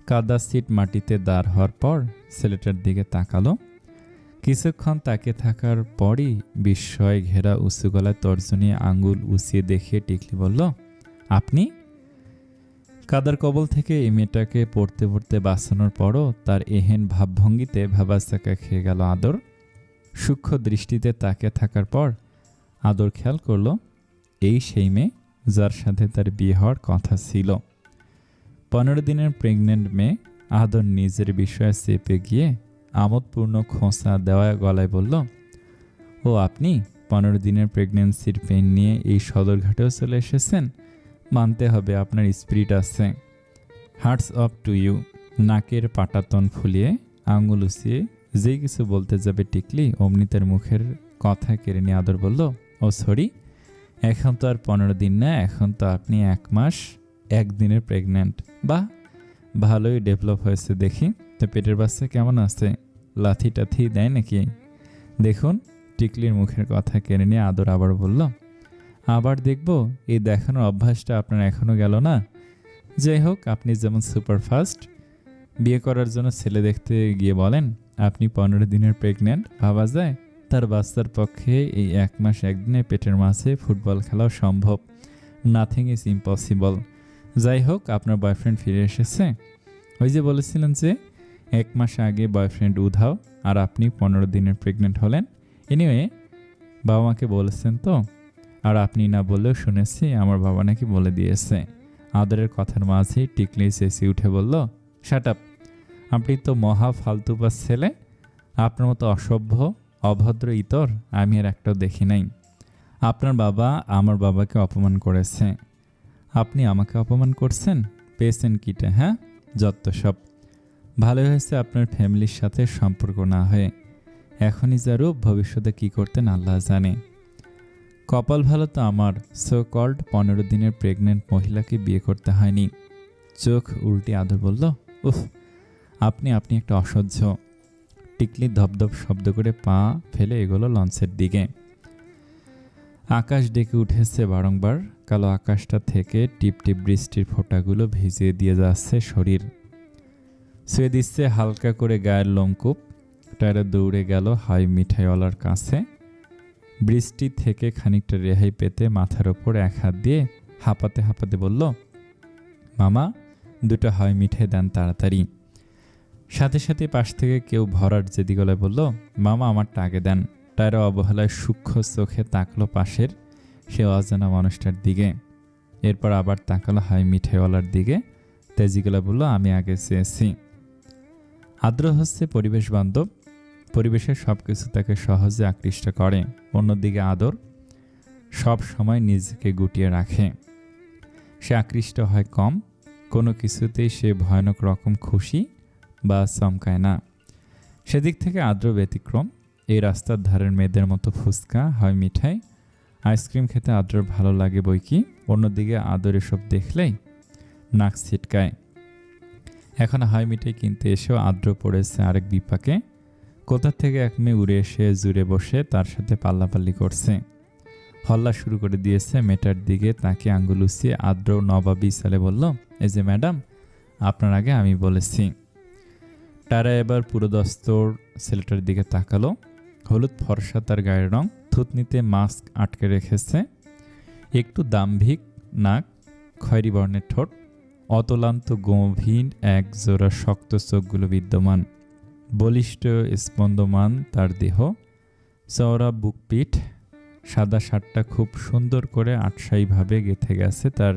কাদা সিট মাটিতে দাঁড় হওয়ার পর ছেলেটার দিকে তাকালো। কিছুক্ষণ তাকে থাকার পরই বিস্ময় ঘেরা উঁচু গলায় তর্জনী আঙ্গুল উঁচিয়ে দেখিয়ে টিকলি বলল, আপনি? কাদার কবল থেকে এই মেয়েটাকে পড়তে পড়তে বাঁচানোর পরও তার এহেন ভাবভঙ্গিতে ভাবাচাকা খেয়ে গেল আদর। সূক্ষ্ম দৃষ্টিতে তাকে থাকার পর আদর খেয়াল করল এই সেই মেয়ে যার সাথে তার বিয়ে হওয়ার কথা ছিল। 15 দিনের প্রেগনেন্ট মেয়ে। আদর নিজের বিষয়ে চেপে গিয়ে আমোদপূর্ণ খোঁচা দেওয়া গলায় বলল, ও আপনি 15 দিনের প্রেগনেন্সির পেন নিয়ে এই সদরঘাটেও চলে এসেছেন? মানতে হবে আপনার স্পিরিট আছে। Hats off to you. নাকের পাটাতন ফুলিয়ে আঙুল উঁচিয়ে যেই কিছু বলতে যাবে টিকলি, অমনি তার মুখের কথা কেড়ে নিয়ে আদর বলল, ও সরি, এখন তো আর 15 দিন না, এখন তো আপনি 1 মাস 1 দিনের প্রেগনেন্ট। বাহ, ভালোই ডেভেলপ হয়েছে দেখি। তো পেটের বাচ্চা কেমন আছে? লাথি টাথি দেয় নাকি? দেখুন, টিকলির মুখের কথা কেড়ে নিয়ে আদর আবার বলল, আবার দেখব? এই দেখানোর অভ্যাসটা আপনার এখনো গেল না? যাই হোক, আপনি যেমন সুপারফাস্ট। বিয়ে করার জন্য ছেলে দেখতে গিয়ে বলেন আপনি 15 দিনের প্রেগনেন্ট, ভাবা যায়? তার বাচ্চার পক্ষে এই 1 মাস 1 দিনে পেটের মাঝে ফুটবল খেলাও সম্ভব। Nothing is impossible. যাই হোক, আপনার বয়ফ্রেন্ড ফিরে এসেছে। ওই যে বলেছিলেন যে 1 মাস আগে বয়ফ্রেন্ড উধাও আর আপনি 15 দিনের প্রেগনেন্ট হলেন। এনিওয়ে, বাবা মাকে বলেছেন তো? আর আপনি না বললেও শুনেছি আমার বাবা নাকি বলে দিয়েছে। আদরের কথার মাঝেই টিকলি চেঁচি উঠে বলল, শাট আপ, আপনি তো মহা ফালতুপাস ছেলে। আপনার মতো অসভ্য অভদ্র ইতর আমি আর একটাও দেখি নাই। আপনার বাবা আমার বাবাকে অপমান করেছে, আপনি আমাকে অপমান করছেন। পেয়েছেন কিটা? হ্যাঁ, যত সব। ভালো হয়েছে আপনার ফ্যামিলির সাথে সম্পর্ক না হয়ে। এখনই যা রূপ, ভবিষ্যতে কি করতেন আল্লাহ জানে। কপাল ভালো তো আমার, সো কল্ড 15 দিনের প্রেগনেন্ট মহিলাকে বিয়ে করতে হয়নি। চোখ উল্টে আদর বলল, উফ, আপনি একটা অসহ্য। টিকলি ধপধপ শব্দ করে পা ফেলে এগোলো লঞ্চের দিকে। আকাশ ডেকে উঠেছে বারংবার। কালো আকাশটা থেকে টিপ টিপ বৃষ্টির ফোঁটাগুলো ভিজিয়ে দিয়ে যাচ্ছে শরীর, ছুঁয়ে দিচ্ছে হালকা করে গায়ের লোমকূপ। টায়রা দৌড়ে গেল হাই মিঠাইওয়ালার কাছে। বৃষ্টি থেকে খানিকটা রেহাই পেতে মাথার ওপর 1 হাত দিয়ে হাঁপাতে হাঁপাতে বলল, মামা, 2টা হাই মিঠাই দেন তাড়াতাড়ি। সাথে সাথে পাশ থেকে কেউ ভরার জেদি গলায় বলল, মামা, আমারটা আগে দেন। টায়রা অবহেলায় সূক্ষ্ম চোখে তাকলো পাশের সে অজানা মানুষটার দিকে। এরপর আবার তাকালো হাই মিঠাইওয়ালার দিকে। তেজি গলায় বলল, আমি আগে চেয়েছি। আদ্র হচ্ছে পরিবেশ বান্ধব। পরিবেশের সব কিছু তাকে সহজে আকৃষ্ট করে। অন্যদিকে আদর সব সময় নিজেকে গুটিয়ে রাখে। সে আকৃষ্ট হয় কম। কোনো কিছুতেই সে ভয়ানক রকম খুশি বা চমকায় না। সেদিক থেকে আদ্র ব্যতিক্রম। এই রাস্তার ধারের মেয়েদের মতো ফুচকা, হয় মিঠাই, আইসক্রিম খেতে আদ্রর ভালো লাগে বই কি। অন্যদিকে আদর এসব দেখলেই নাক ছিটকায়। এখন হয় মিঠাই কিনতে এসেও আদ্র পড়েছে আরেক বিপাকে। কোথা থেকে এক মেয়ে উড়ে এসে জুড়ে বসে তার সাথে পাল্লাপাল্লি করছে। হল্লা শুরু করে দিয়েছে। মেয়েটার দিকে তাকে আঙ্গুল উঁচিয়ে আদ্র নবাবী সালে বলল, এই যে ম্যাডাম, আপনার আগে আমি বলেছি। তারা এবার পুরোদস্তর ছেলেটার দিকে তাকালো। হলুদ ফর্সা তার গায়ের রং, থুতনিতে মাস্ক আটকে রেখেছে, একটু দাম্ভিক নাক, খয়েরি বর্ণের ঠোঁট, অতলান্ত গভীর এক জোড়া শক্ত চোখগুলো বিদ্যমান। বলিষ্ঠ স্পন্দমান তার দেহ, চওড়া বুকপিঠ, সাদা শার্টটা খুব সুন্দর করে আটসাইভাবে গেঁথে গেছে তার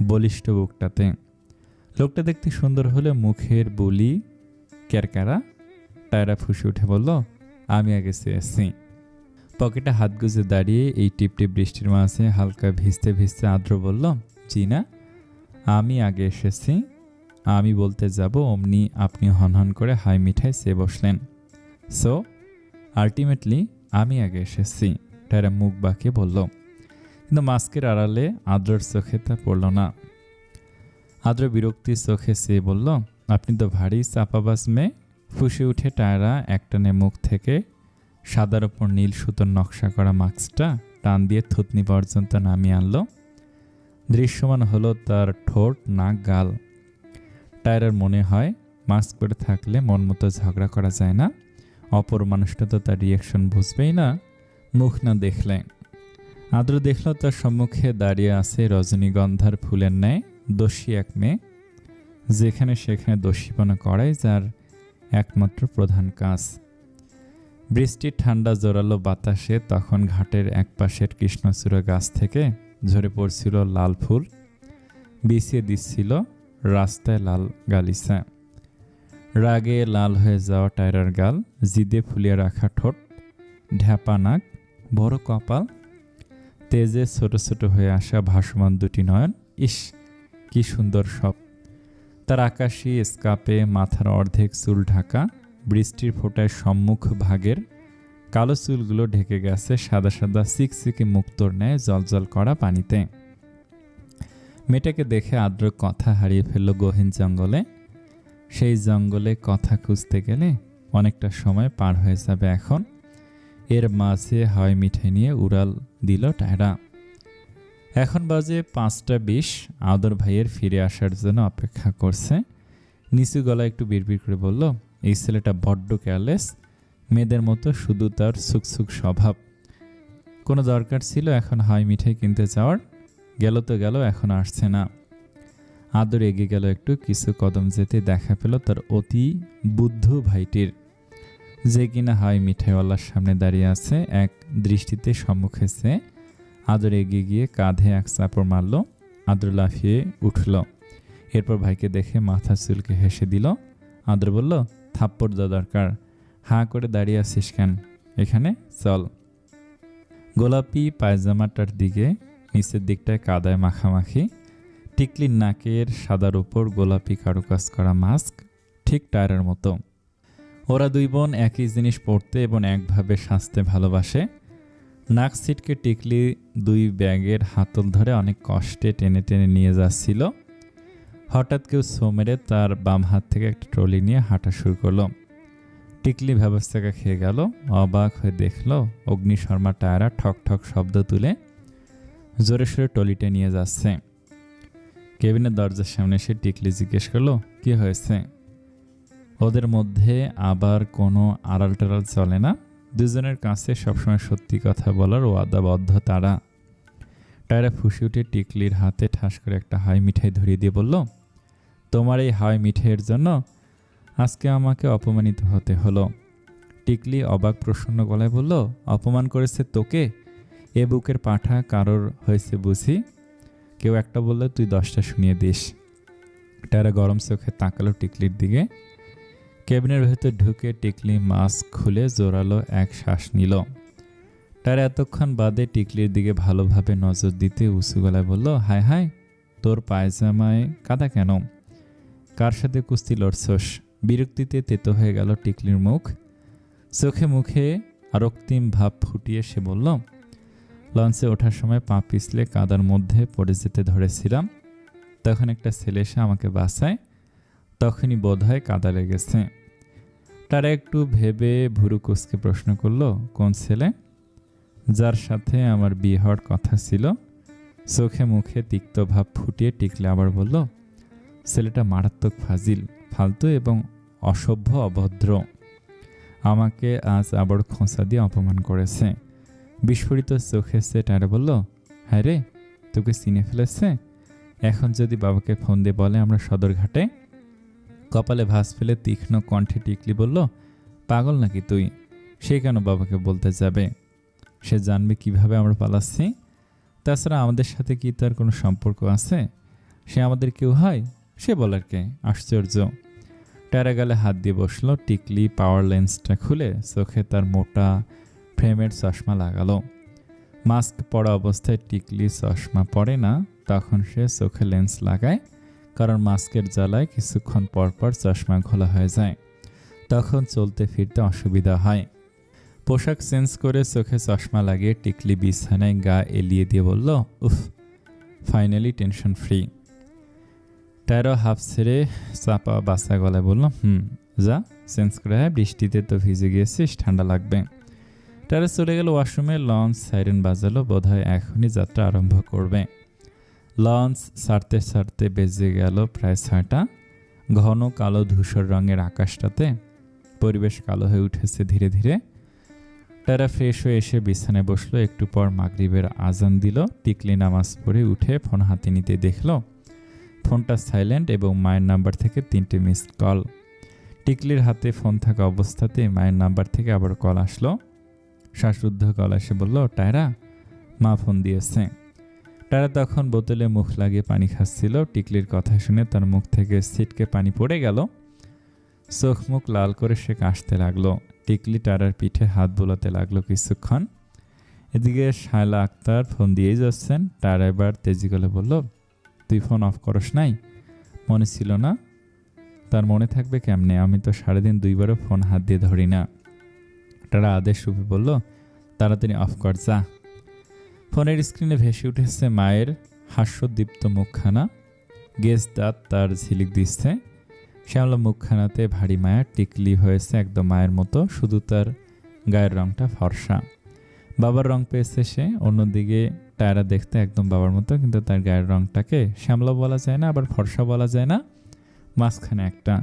বলিষ্ঠ বুকটাতে। লোকটা দেখতে সুন্দর হলে মুখের বুলি ক্যারকারা। টায়রা ফুসে উঠে বলল, আমি আগে চেয়েছি। পকেটে হাত গুজে দাঁড়িয়ে এই টিপটিপ বৃষ্টির মাঝে হালকা ভিজতে ভিজতে আদ্র বলল, জি না, আমি আগে এসেছি। আমি বলতে যাব অমনি আপনি হনহন করে হাই মিঠাই চেয়ে বসলেন। সো আলটিমেটলি আমি আগে এসেছি, টায়রা মুখ বাঁকিয়ে বলল। কিন্তু মাস্কের আড়ালে আদ্রর চোখে তা পড়ল না। আদ্র বিরক্তির চোখে চেয়ে বলল, আপনি তো ভারী চাপাবাজ মেয়ে। ফুঁসে উঠে টায়রা একটানে মুখ থেকে সাদার ওপর নীল সুতোর নকশা করা মাস্কটা টান দিয়ে থুতনি পর্যন্ত নামিয়ে আনলো। দৃশ্যমান হলো তার ঠোঁট, নাক, গাল। টায়রার মনে হয় মাস্ক পরে থাকলে মন মতো ঝগড়া করা যায় না। অপর মানুষটা তো তার রিয়াকশন বুঝবেই না মুখ না দেখলে। আদ্র দেখল তার সম্মুখে দাঁড়িয়ে আছে রজনীগন্ধার ফুলের ন্যায় দোষী এক মেয়ে, যেখানে সেখানে দোষীপনা করাই যার একমাত্র প্রধান কাজ। বৃষ্টির ঠান্ডা জোরালো বাতাসে তখন ঘাটের একপাশের কৃষ্ণচূড়া গাছ থেকে ঝরে পড়ছিল লাল ফুল, বিছিয়ে দিচ্ছিল রাস্তায় লাল গালিচা। রাগে লাল হয়ে যাওয়া টায়রার গাল, জিদে ফুলিয়ে রাখা ঠোঁট, ঢ্যাপা নাক, বড় কপাল, তেজে ছোট ছোট হয়ে আসা ভাসমান দুটি নয়ন। ইস, কি সুন্দর সব! তার আকাশি স্কাপে মাথার অর্ধেক চুল ঢাকা, বৃষ্টির ফোঁটায় সম্মুখ ভাগের কালো চুলগুলো ঢেকে গেছে সাদা সাদা সিকসিকে মুক্তোর ন্যায় জলজল করা পানিতে। মেয়েটাকে দেখে আদ্র কথা হারিয়ে ফেলল গহীন জঙ্গলে। সেই জঙ্গলে কথা খুঁজতে গেলে অনেকটা সময় পার হয়ে যাবে এখন। এর মাঝে হাওয়াই মিঠাই নিয়ে উড়াল দিল টায়রা। এখন বাজে 5:20। আদর ভাইয়ের ফিরে আসার জন্য অপেক্ষা করছে। নিচু গলা একটু বিড়বিড় করে বলল, এই ছেলেটা বড্ড কেয়ারলেস, মেয়েদের মতো শুধু তার সুকসুক স্বভাব। কোনো দরকার ছিল এখন হাওয়াই মিঠাই কিনতে যাওয়ার? গেল তো গেল, এখন আসছে না। আদর এগিয়ে গেল একটু, কিছু কদম যেতে দেখা পেল তার অতি বুদ্ধ ভাইটির, যে কিনা হাওয়াই মিঠাইওয়ালার সামনে দাঁড়িয়ে আছে। এক দৃষ্টিতে সম্মুখে সে আদর এগিয়ে গিয়ে কাঁধে এক চাপড় মারল। আদর লাফিয়ে উঠল। এরপর ভাইকে দেখে মাথা চুলকে হেসে দিল। আদর বলল, থাপ্পড় দেওয়া দরকার, হাঁ করে দাঁড়িয়ে আছিস কেন? এখানে চল। গোলাপি পায়জামাটার দিকে নিচের দিকটায় কাদায় মাখামাখি, টিকলির নাকের সাদার উপর গোলাপি কারুকাজ করা মাস্ক, ঠিক টায়রার মতো। ওরা দুই বোন একই জিনিস পরতে এবং একভাবে সাজতে ভালোবাসে। নাক ছিটকে টিকলি দুই ব্যাগের হাতল ধরে অনেক কষ্টে টেনে টেনে নিয়ে যাচ্ছিল। হঠাৎ কেউ ছো মেরে তার বাম হাত থেকে একটা ট্রলি নিয়ে হাঁটা শুরু করলো। টিকলি ব্যবস্থাকে খেয়ে গেল। অবাক হয়ে দেখল অগ্নিশর্মা টায়রা ঠক ঠক শব্দ তুলে জোরে সোরে ট্রলিটা নিয়ে যাচ্ছে। কেবিনের দরজার সামনে এসে টিকলি জিজ্ঞেস করলো, কি হয়েছে? ওদের মধ্যে আবার কোনো আড়াল টাড়াল চলে না, দুজনের কাছে সবসময় সত্যি কথা বলার ওয়াদাবদ্ধ তারা। টায়রা ফুঁসে উঠে টিকলির হাতে ঠাস করে একটা হাওয়াই মিঠাই ধরিয়ে দিয়ে বলল, তোমার এই হাওয়াই মিঠাইয়ের জন্য আজকে আমাকে অপমানিত হতে হলো। টিকলি অবাক প্রসন্ন গলায় বলল, অপমান করেছে তোকে? এ বুকের পাঠা কারোর হয়েছে বুঝি? কেউ একটা বললে তুই 10টা শুনিয়ে দিস। টায়রা গরম চোখে তাকালো টিকলির দিকে। কেবিনের ভেতর ঢুকে টিকলি মাস্ক খুলে জোরালো এক শ্বাস নিল। টায়রা এতক্ষণ বাদে টিকলির দিকে ভালোভাবে নজর দিতে উঁচু গলায় বলল, হায় হায়, তোর পায়জামায় কাদা কেন? কার সাথে কুস্তি লড়ছস? বিরক্তিতে তেতো হয়ে গেল টিকলির মুখ। চোখে মুখে আরক্তিম ভাব ফুটিয়ে সে বলল, লঞ্চে ওঠার সময় পা পিছলে কাদার মধ্যে পড়ে যেতে ধরেছিলাম, তখন একটা ছেলে এসে আমাকে বাঁচায়, তখনই বোধ হয় কাদা লেগেছে। তারা একটু ভেবে ভুরু কুঁচকে প্রশ্ন করলো, কোন ছেলে? যার সাথে আমার বিয়ে হওয়ার কথা ছিল। চোখে মুখে তিক্ত ভাব ফুটিয়ে টিকলে আবার বলল, ছেলেটা মারাত্মক ফাজিল, ফালতু এবং অসভ্য, অভদ্র। আমাকে আজ আবার খোঁচা দিয়ে অপমান করেছে। বিস্ফোরিত চোখে সে টায়রা বলল, হ্যাঁ রে, তোকে চিনে ফেলেছে। এখন যদি বাবাকে ফোন দিয়ে বলে আমরা সদরঘাটে। কপালে ভাঁজ ফেলে তীক্ষ্ণ কণ্ঠে টিকলি বলল, পাগল নাকি তুই? সে কেন বাবাকে বলতে যাবে? সে জানবে কিভাবে আমরা পালাচ্ছি। তাছাড়া আমাদের সাথে কি তার কোনো সম্পর্ক আছে? সে আমাদের কেউ হয়? সে বলার কে? আশ্চর্য। টায়রা গালে হাত দিয়ে বসলো। টিকলি পাওয়ার লেন্সটা খুলে চোখে তার মোটা ফ্রেমের চশমা লাগালো। মাস্ক পরা অবস্থায় টিকলি চশমা পরে না, তখন সে চোখে লেন্স লাগায়, কারণ মাস্কের জ্বালায় কিছুক্ষণ পর পর চশমা ঘোলা হয়ে যায়, তখন চলতে ফিরতে অসুবিধা হয়। পোশাক চেঞ্জ করে চোখে চশমা লাগিয়ে টিকলি বিছানায় গা এলিয়ে দিয়ে বলল, উফ, finally tension free. Tiara half ছেড়ে চাপা বাসা গলায় বলল, যা চেঞ্জ করে আয়, বৃষ্টিতে তো ভিজে গিয়েছিস, ঠান্ডা লাগবে। টায়রা চলে গেল ওয়াশরুমে। লঞ্চ সাইরেন বাজালো, বোধহয় এখনই যাত্রা আরম্ভ করবে। লঞ্চ ছাড়তে ছাড়তে বেজে গেল প্রায় 6টা। ঘন কালো ধূসর রঙের আকাশটাতে পরিবেশ কালো হয়ে উঠেছে ধীরে ধীরে। টায়রা ফ্রেশ হয়ে এসে বিছানায় বসলো। একটু পর মাগরিবের আজান দিল। টিকলি নামাজ পড়ে উঠে ফোন হাতে নিতে দেখল ফোনটা সাইলেন্ট এবং মায়ের নাম্বার থেকে 3টে মিসড কল। টিকলির হাতে ফোন থাকা অবস্থাতে মায়ের নাম্বার থেকে আবার কল আসলো। শ্বাসরুদ্ধ গলা এসে বলল, টায়রা, মা ফোন দিয়েছে। টায়রা তখন বোতলে মুখ লাগিয়ে পানি খাচ্ছিল। টিকলির কথা শুনে তার মুখ থেকে ছিটকে পানি পড়ে গেল। চোখ মুখ লাল করে সে কাশতে লাগলো। টিকলি টায়রার পিঠে হাত বোলাতে লাগলো কিছুক্ষণ। এদিকে শায়লা আক্তার ফোন দিয়েই যাচ্ছেন। টায়রা এবার তেজি গলে বলল, তুই ফোন অফ করস নাই? মনে ছিল না? তার মনে থাকবে কেমনে? আমি তো সারাদিন 2বারও ফোন হাত দিয়ে ধরি না। টায়রা আদেশ রূপে বলল, তাড়াতাড়ি অফ কর, যা। ফোনের স্ক্রিনে ভেসে উঠেছে মায়ের হাস্যদীপ্ত মুখখানা। গেস দাঁত তার ঝিলিক দিচ্ছে। শ্যামলা মুখখানাতে ভারী মায়া। টিকলি হয়েছে একদম মায়ের মতো, শুধু তার গায়ের রংটা ফর্সা। বাবার রং পেয়েছে সে। অন্যদিকে টায়রা দেখতে একদম বাবার মতো, কিন্তু তার গায়ের রংটাকে শ্যামলা বলা যায় না, আবার ফর্সা বলা যায় না, মাঝখানে একটা।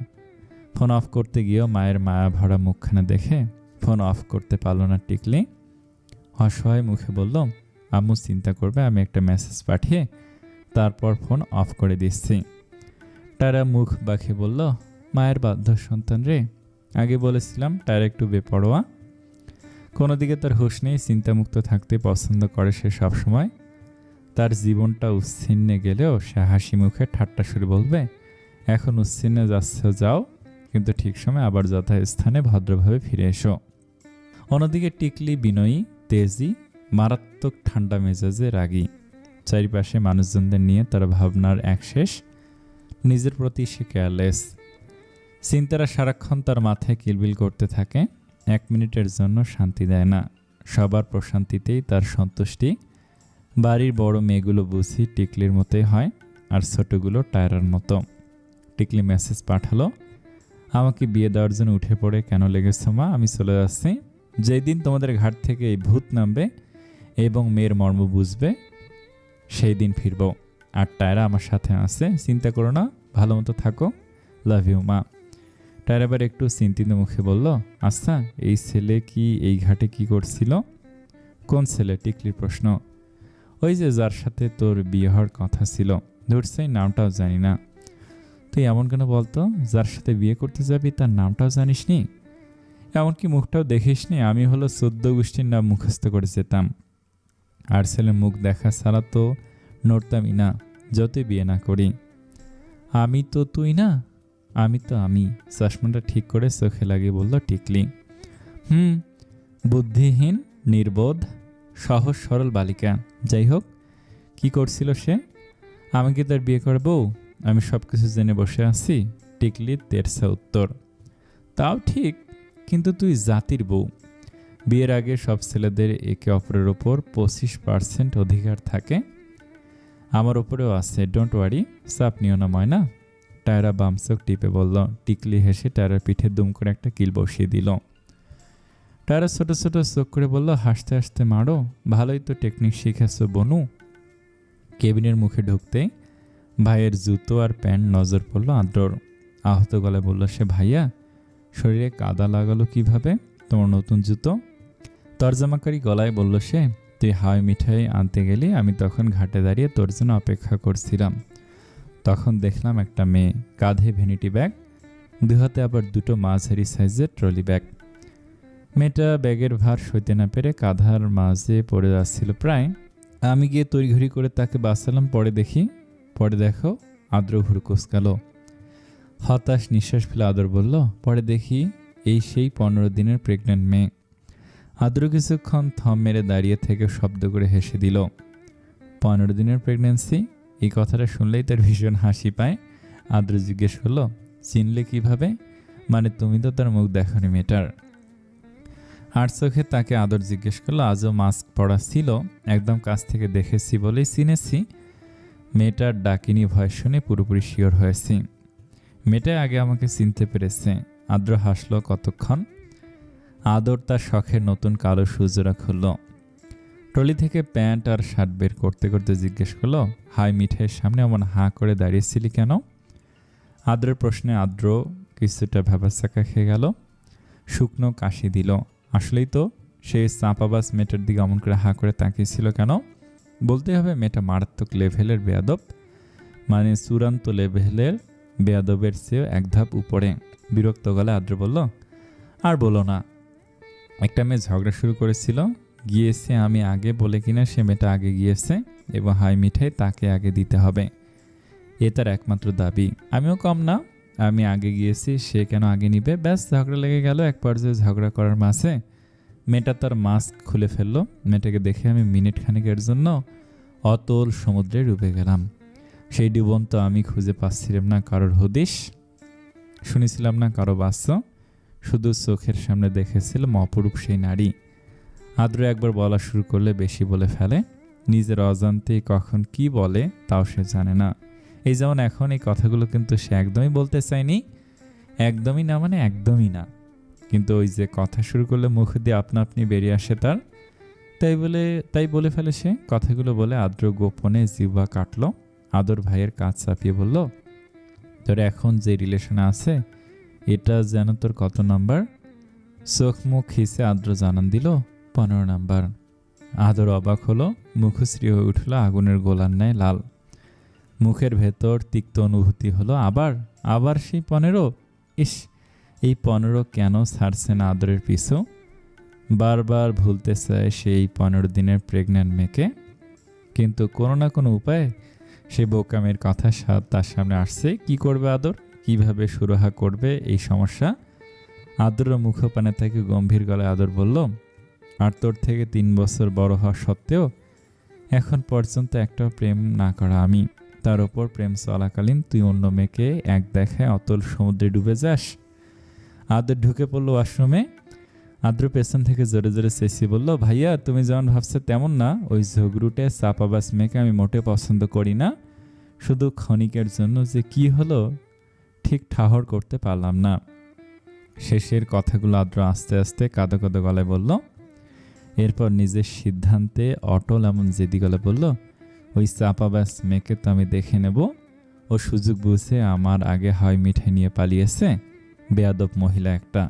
ফোন অফ করতে গিয়েও মায়ের মায়া ভরা মুখখানা দেখে ফোন অফ করতে পারল না টিকলি। অসহায় মুখে বলল, আম্মু চিন্তা করবে, আমি একটা মেসেজ পাঠিয়ে তারপর ফোন অফ করে দিচ্ছি। টায়রা মুখ বাঁকিয়ে বলল, মায়ের বাধ্য সন্তান রে, আগে বলেছিলাম টায়রা একটু বেপরোয়া। কোনো দিকে তার হুঁশ নেই, চিন্তামুক্ত থাকতে পছন্দ করে সে সবসময়। তার জীবনটা উচ্ছিন্নে গেলেও সে হাসি মুখে ঠাট্টা সুরে বলবে, এখন উচ্ছিন্নে যাচ্ছ যাও, কিন্তু ঠিক সময় আবার যথাস্থানে ভদ্রভাবে ফিরে এসো। অন্যদিকে টিকলি বিনয়ী, তেজি, মারাত্মক ঠান্ডা মেজাজে রাগী। চারিপাশে মানুষজনদের নিয়ে তার ভাবনার একশেষ। নিজের প্রতি সে কেয়ারলেস। চিন্তারা সারাক্ষণ তার মাথায় কিলবিল করতে থাকে। 1 মিনিটের জন্য শান্তি দেয় না। সবার প্রশান্তিতেই তার সন্তুষ্টি। বাড়ির বড় মেয়েগুলো বুঝি টিকলির মতোই হয়, আর ছোটগুলো টায়রার মতো। টিকলি মেসেজ পাঠালো, আমাকে বিয়ে দেওয়ার জন্য উঠে পড়ে কেন লেগেছ মা? আমি চলে যাচ্ছি। যেই দিন তোমাদের ঘাট থেকে এই ভূত নামবে এবং মেয়ের মর্ম বুঝবে, সেই দিন ফিরব। আর টায়রা আমার সাথে আছে, চিন্তা করো না, ভালো মতো থাকো, লাভ ইউ মা। টায়রা এবার একটু চিন্তিত মুখে বলল, আচ্ছা, এই ছেলে কি এই ঘাটে কি করছিল? কোন ছেলে? টিকলির প্রশ্ন। ওই যে যার সাথে তোর বিয়ে হওয়ার কথা ছিল, ধরছে নামটাও জানি না। তুই এমন কেন বলতো? যার সাথে বিয়ে করতে যাবি তার নামটাও জানিস নি, এমনকি মুখটাও দেখিস নি? আমি হলো 14 গোষ্ঠীর নাম মুখস্থ করে যেতাম, আর ছেলের মুখ দেখা ছাড়া তো নড়তামই না, যতই বিয়ে না করি। আমি তো তুই না, আমি তো আমি। চশমাটা ঠিক করে চোখে লাগিয়ে বলল টিকলি। বুদ্ধিহীন, নির্বোধ, সহজ সরল বালিকা। যাই হোক, কি করছিল সে? আমি কি তার বিয়ে করবো? আমি সব কিছু জেনে বসে আছি। টিকলির তেরছা উত্তর। তাও ঠিক, কিন্তু তুই জাতির বউ। বিয়ের আগে সব ছেলেদের একে অপরের ওপর 25% অধিকার থাকে। আমার ওপরেও আছে, ডোন্ট ওয়ারি, চাপ নিও না ময়না। টায়রা বাম চোখ টিপে বলল। টিকলি হেসে টায়রার পিঠে দুম করে একটা কিল বসিয়ে দিল। টায়রা ছোট ছোট চোখ করে বলল, হাসতে হাসতে মারো, ভালোই তো টেকনিক শিখেছ বনু। কেবিনের মুখে ঢুকতে ভাইয়ের জুতো আর প্যান্ট নজর পড়ল আদ্রর। আহত গলায় বলল সে, ভাইয়া, শরীরে কাদা লাগালো কিভাবে? তোমার নতুন জুতো? তর্জমাকারী গলায় বলল সে, তুই হাওয়াই মিঠাই আনতে গেলি, আমি তখন ঘাটে দাঁড়িয়ে তোর জন্য অপেক্ষা করছিলাম। তখন দেখলাম একটা মেয়ে, কাঁধে ভ্যানিটি ব্যাগ, 2 হাতে আবার 2টো মাঝারি সাইজের ট্রলি ব্যাগ। মেয়েটা ব্যাগের ভার সইতে না পেরে কাঁধার মাঝে পড়ে যাচ্ছিল প্রায়। আমি গিয়ে তড়িঘড়ি করে তাকে বাঁচালাম। পরে দেখো আদ্র ঘুরে কুচকালো। হতাশ নিঃশ্বাস ফেলে আদর বলল, পরে দেখি এই সেই 15 দিনের প্রেগন্যান্ট মেয়ে। আদ্র কিছুক্ষণ থম মেরে দাঁড়িয়ে থেকে শব্দ করে হেসে দিল। 15 দিনের প্রেগন্যান্সি? এই কথাটা শুনলেই তার ভীষণ হাসি পায়। আদ্র জিজ্ঞেস করলো, চিনলে কিভাবে? মানে তুমি তো তার মুখ দেখনি মেয়েটার। আর চোখে তাকে আদর জিজ্ঞেস করলো, আজও মাস্ক পরা ছিল, একদম কাছ থেকে দেখেছি বলেই চিনেছি। মেয়েটার ডাকিনি ভয় শুনে পুরোপুরি শিওর হয়েছি। মেয়েটা আগে আমাকে চিনতে পেরেছে। আদ্র হাসলো কতক্ষণ। আদর তার শখের নতুন কালো সুজোড়া খুলল। ট্রলি থেকে প্যান্ট আর শার্ট বের করতে করতে জিজ্ঞেস করলো, হাই মিঠাইয়ের সামনে এমন হাঁ করে দাঁড়িয়েছিলি কেন? আদ্রের প্রশ্নে আদ্র কিছুটা ভ্যাবাচাকা খেয়ে গেল, শুকনো কাশি দিল। আসলেই তো, সেই চাপাবাজ মেয়েটার দিকে অমন করে হাঁ করে তাকিয়েছিল কেন? বলতে হবে মেয়েটা মারাত্মক লেভেলের বেয়াদব, মানে চূড়ান্ত লেভেলের বেয়াদবের চেয়েও এক ধাপ উপরে। বিরক্ত গলে আদ্র বলল, আর বলো না, একটা মেয়ে ঝগড়া শুরু করেছিল, গিয়েছে আমি আগে বলে কিনা সে মেয়েটা আগে গিয়েছে এবং হাই মিঠাই তাকে আগে দিতে হবে, এ তার একমাত্র দাবি। আমিও কম না, আমি আগে গিয়েছি, সে কেন আগে নিবে? ব্যাস ঝগড়া লেগে গেল। এক পর্যায়ে ঝগড়া করার মাঝে মেয়েটা তার মাস্ক খুলে ফেললো। মেয়েটাকে দেখে আমি মিনিট খানিকের জন্য অতল সমুদ্রে ডুবে গেলাম। সেই ডুবন্ত আমি খুঁজে পাচ্ছিলাম না কারোর হদিশ, শুনেছিলাম না কারো বাস্য, শুধু চোখের সামনে দেখেছিলাম অপরূপ সেই নারী। আদ্র একবার বলা শুরু করলে বেশি বলে ফেলে, নিজের অজান্তে কখন কি বলে তাও সে জানে না। এই যেমন এখন এই কথাগুলো কিন্তু সে একদমই বলতে চায়নি, একদমই না মানে একদমই না, কিন্তু ওই যে কথা শুরু করলে মুখ দিয়ে আপনা আপনি বেরিয়ে আসে তার, তাই বলে ফেলে সে। কথাগুলো বলে আদ্র গোপনে জিহ্বা কাটলো। আদর ভাইয়ের কাজ চাপিয়ে বলল, তোর এখন যে রিলেশনে আছে এটা যেন তোর কত নাম্বার? চোখ মুখ খিসে আদ্র জানান দিল, 15 নাম্বার। আদর অবাক হলো, মুখশ্রী হয়ে উঠল আগুনের গোলার ন্যায় লাল। মুখের ভেতর তিক্ত অনুভূতি হলো, আবার সেই 15? ইস, এই 15 কেন ছাড়ছে না আদরের পিছু? বারবার ভুলতে চায় সেই 15 দিনের প্রেগন্যান্ট মেয়েকে, কিন্তু কোনো না কোনো উপায়ে সে বোকামের কথা তার সামনে আসছে। কি করবে আদর, কিভাবে সুরাহা করবে এই সমস্যা? আদরের মুখপানে থেকে গম্ভীর গলায় আদর বলল, আর তোর থেকে 3 বছর বড় হওয়া সত্ত্বেও এখন পর্যন্ত একটাও প্রেম না করা আমি, তার ওপর প্রেম চলাকালীন তুই অন্য মেয়েকে এক দেখায় অতল সমুদ্রে ডুবে যাস। আদর ঢুকে পড়লো ওয়াশরুমে। আদ্র পেছন থেকে জোরে জোরে চেঁচিয়ে বলল, ভাইয়া তুমি যেমন ভাবছো তেমন না, ওই ঝগড়ুটে চাপাবাস মেয়েকে আমি মোটে পছন্দ করি না। শুধু ক্ষণিকের জন্য যে কি হলো ঠিক ঠাহর করতে পারলাম না। শেষের কথাগুলো আদ্র আস্তে আস্তে কাঁদো কাঁদো গলায় বলল। এরপর নিজের সিদ্ধান্তে অটল এমন জেদি গলায় বলল, ওই চাপাবাস মেয়েকে তো আমি দেখে নেব, ও সুযোগ বুঝে আমার আগে হয় মিঠাই নিয়ে পালিয়েছে, বেয়াদব মহিলা একটা।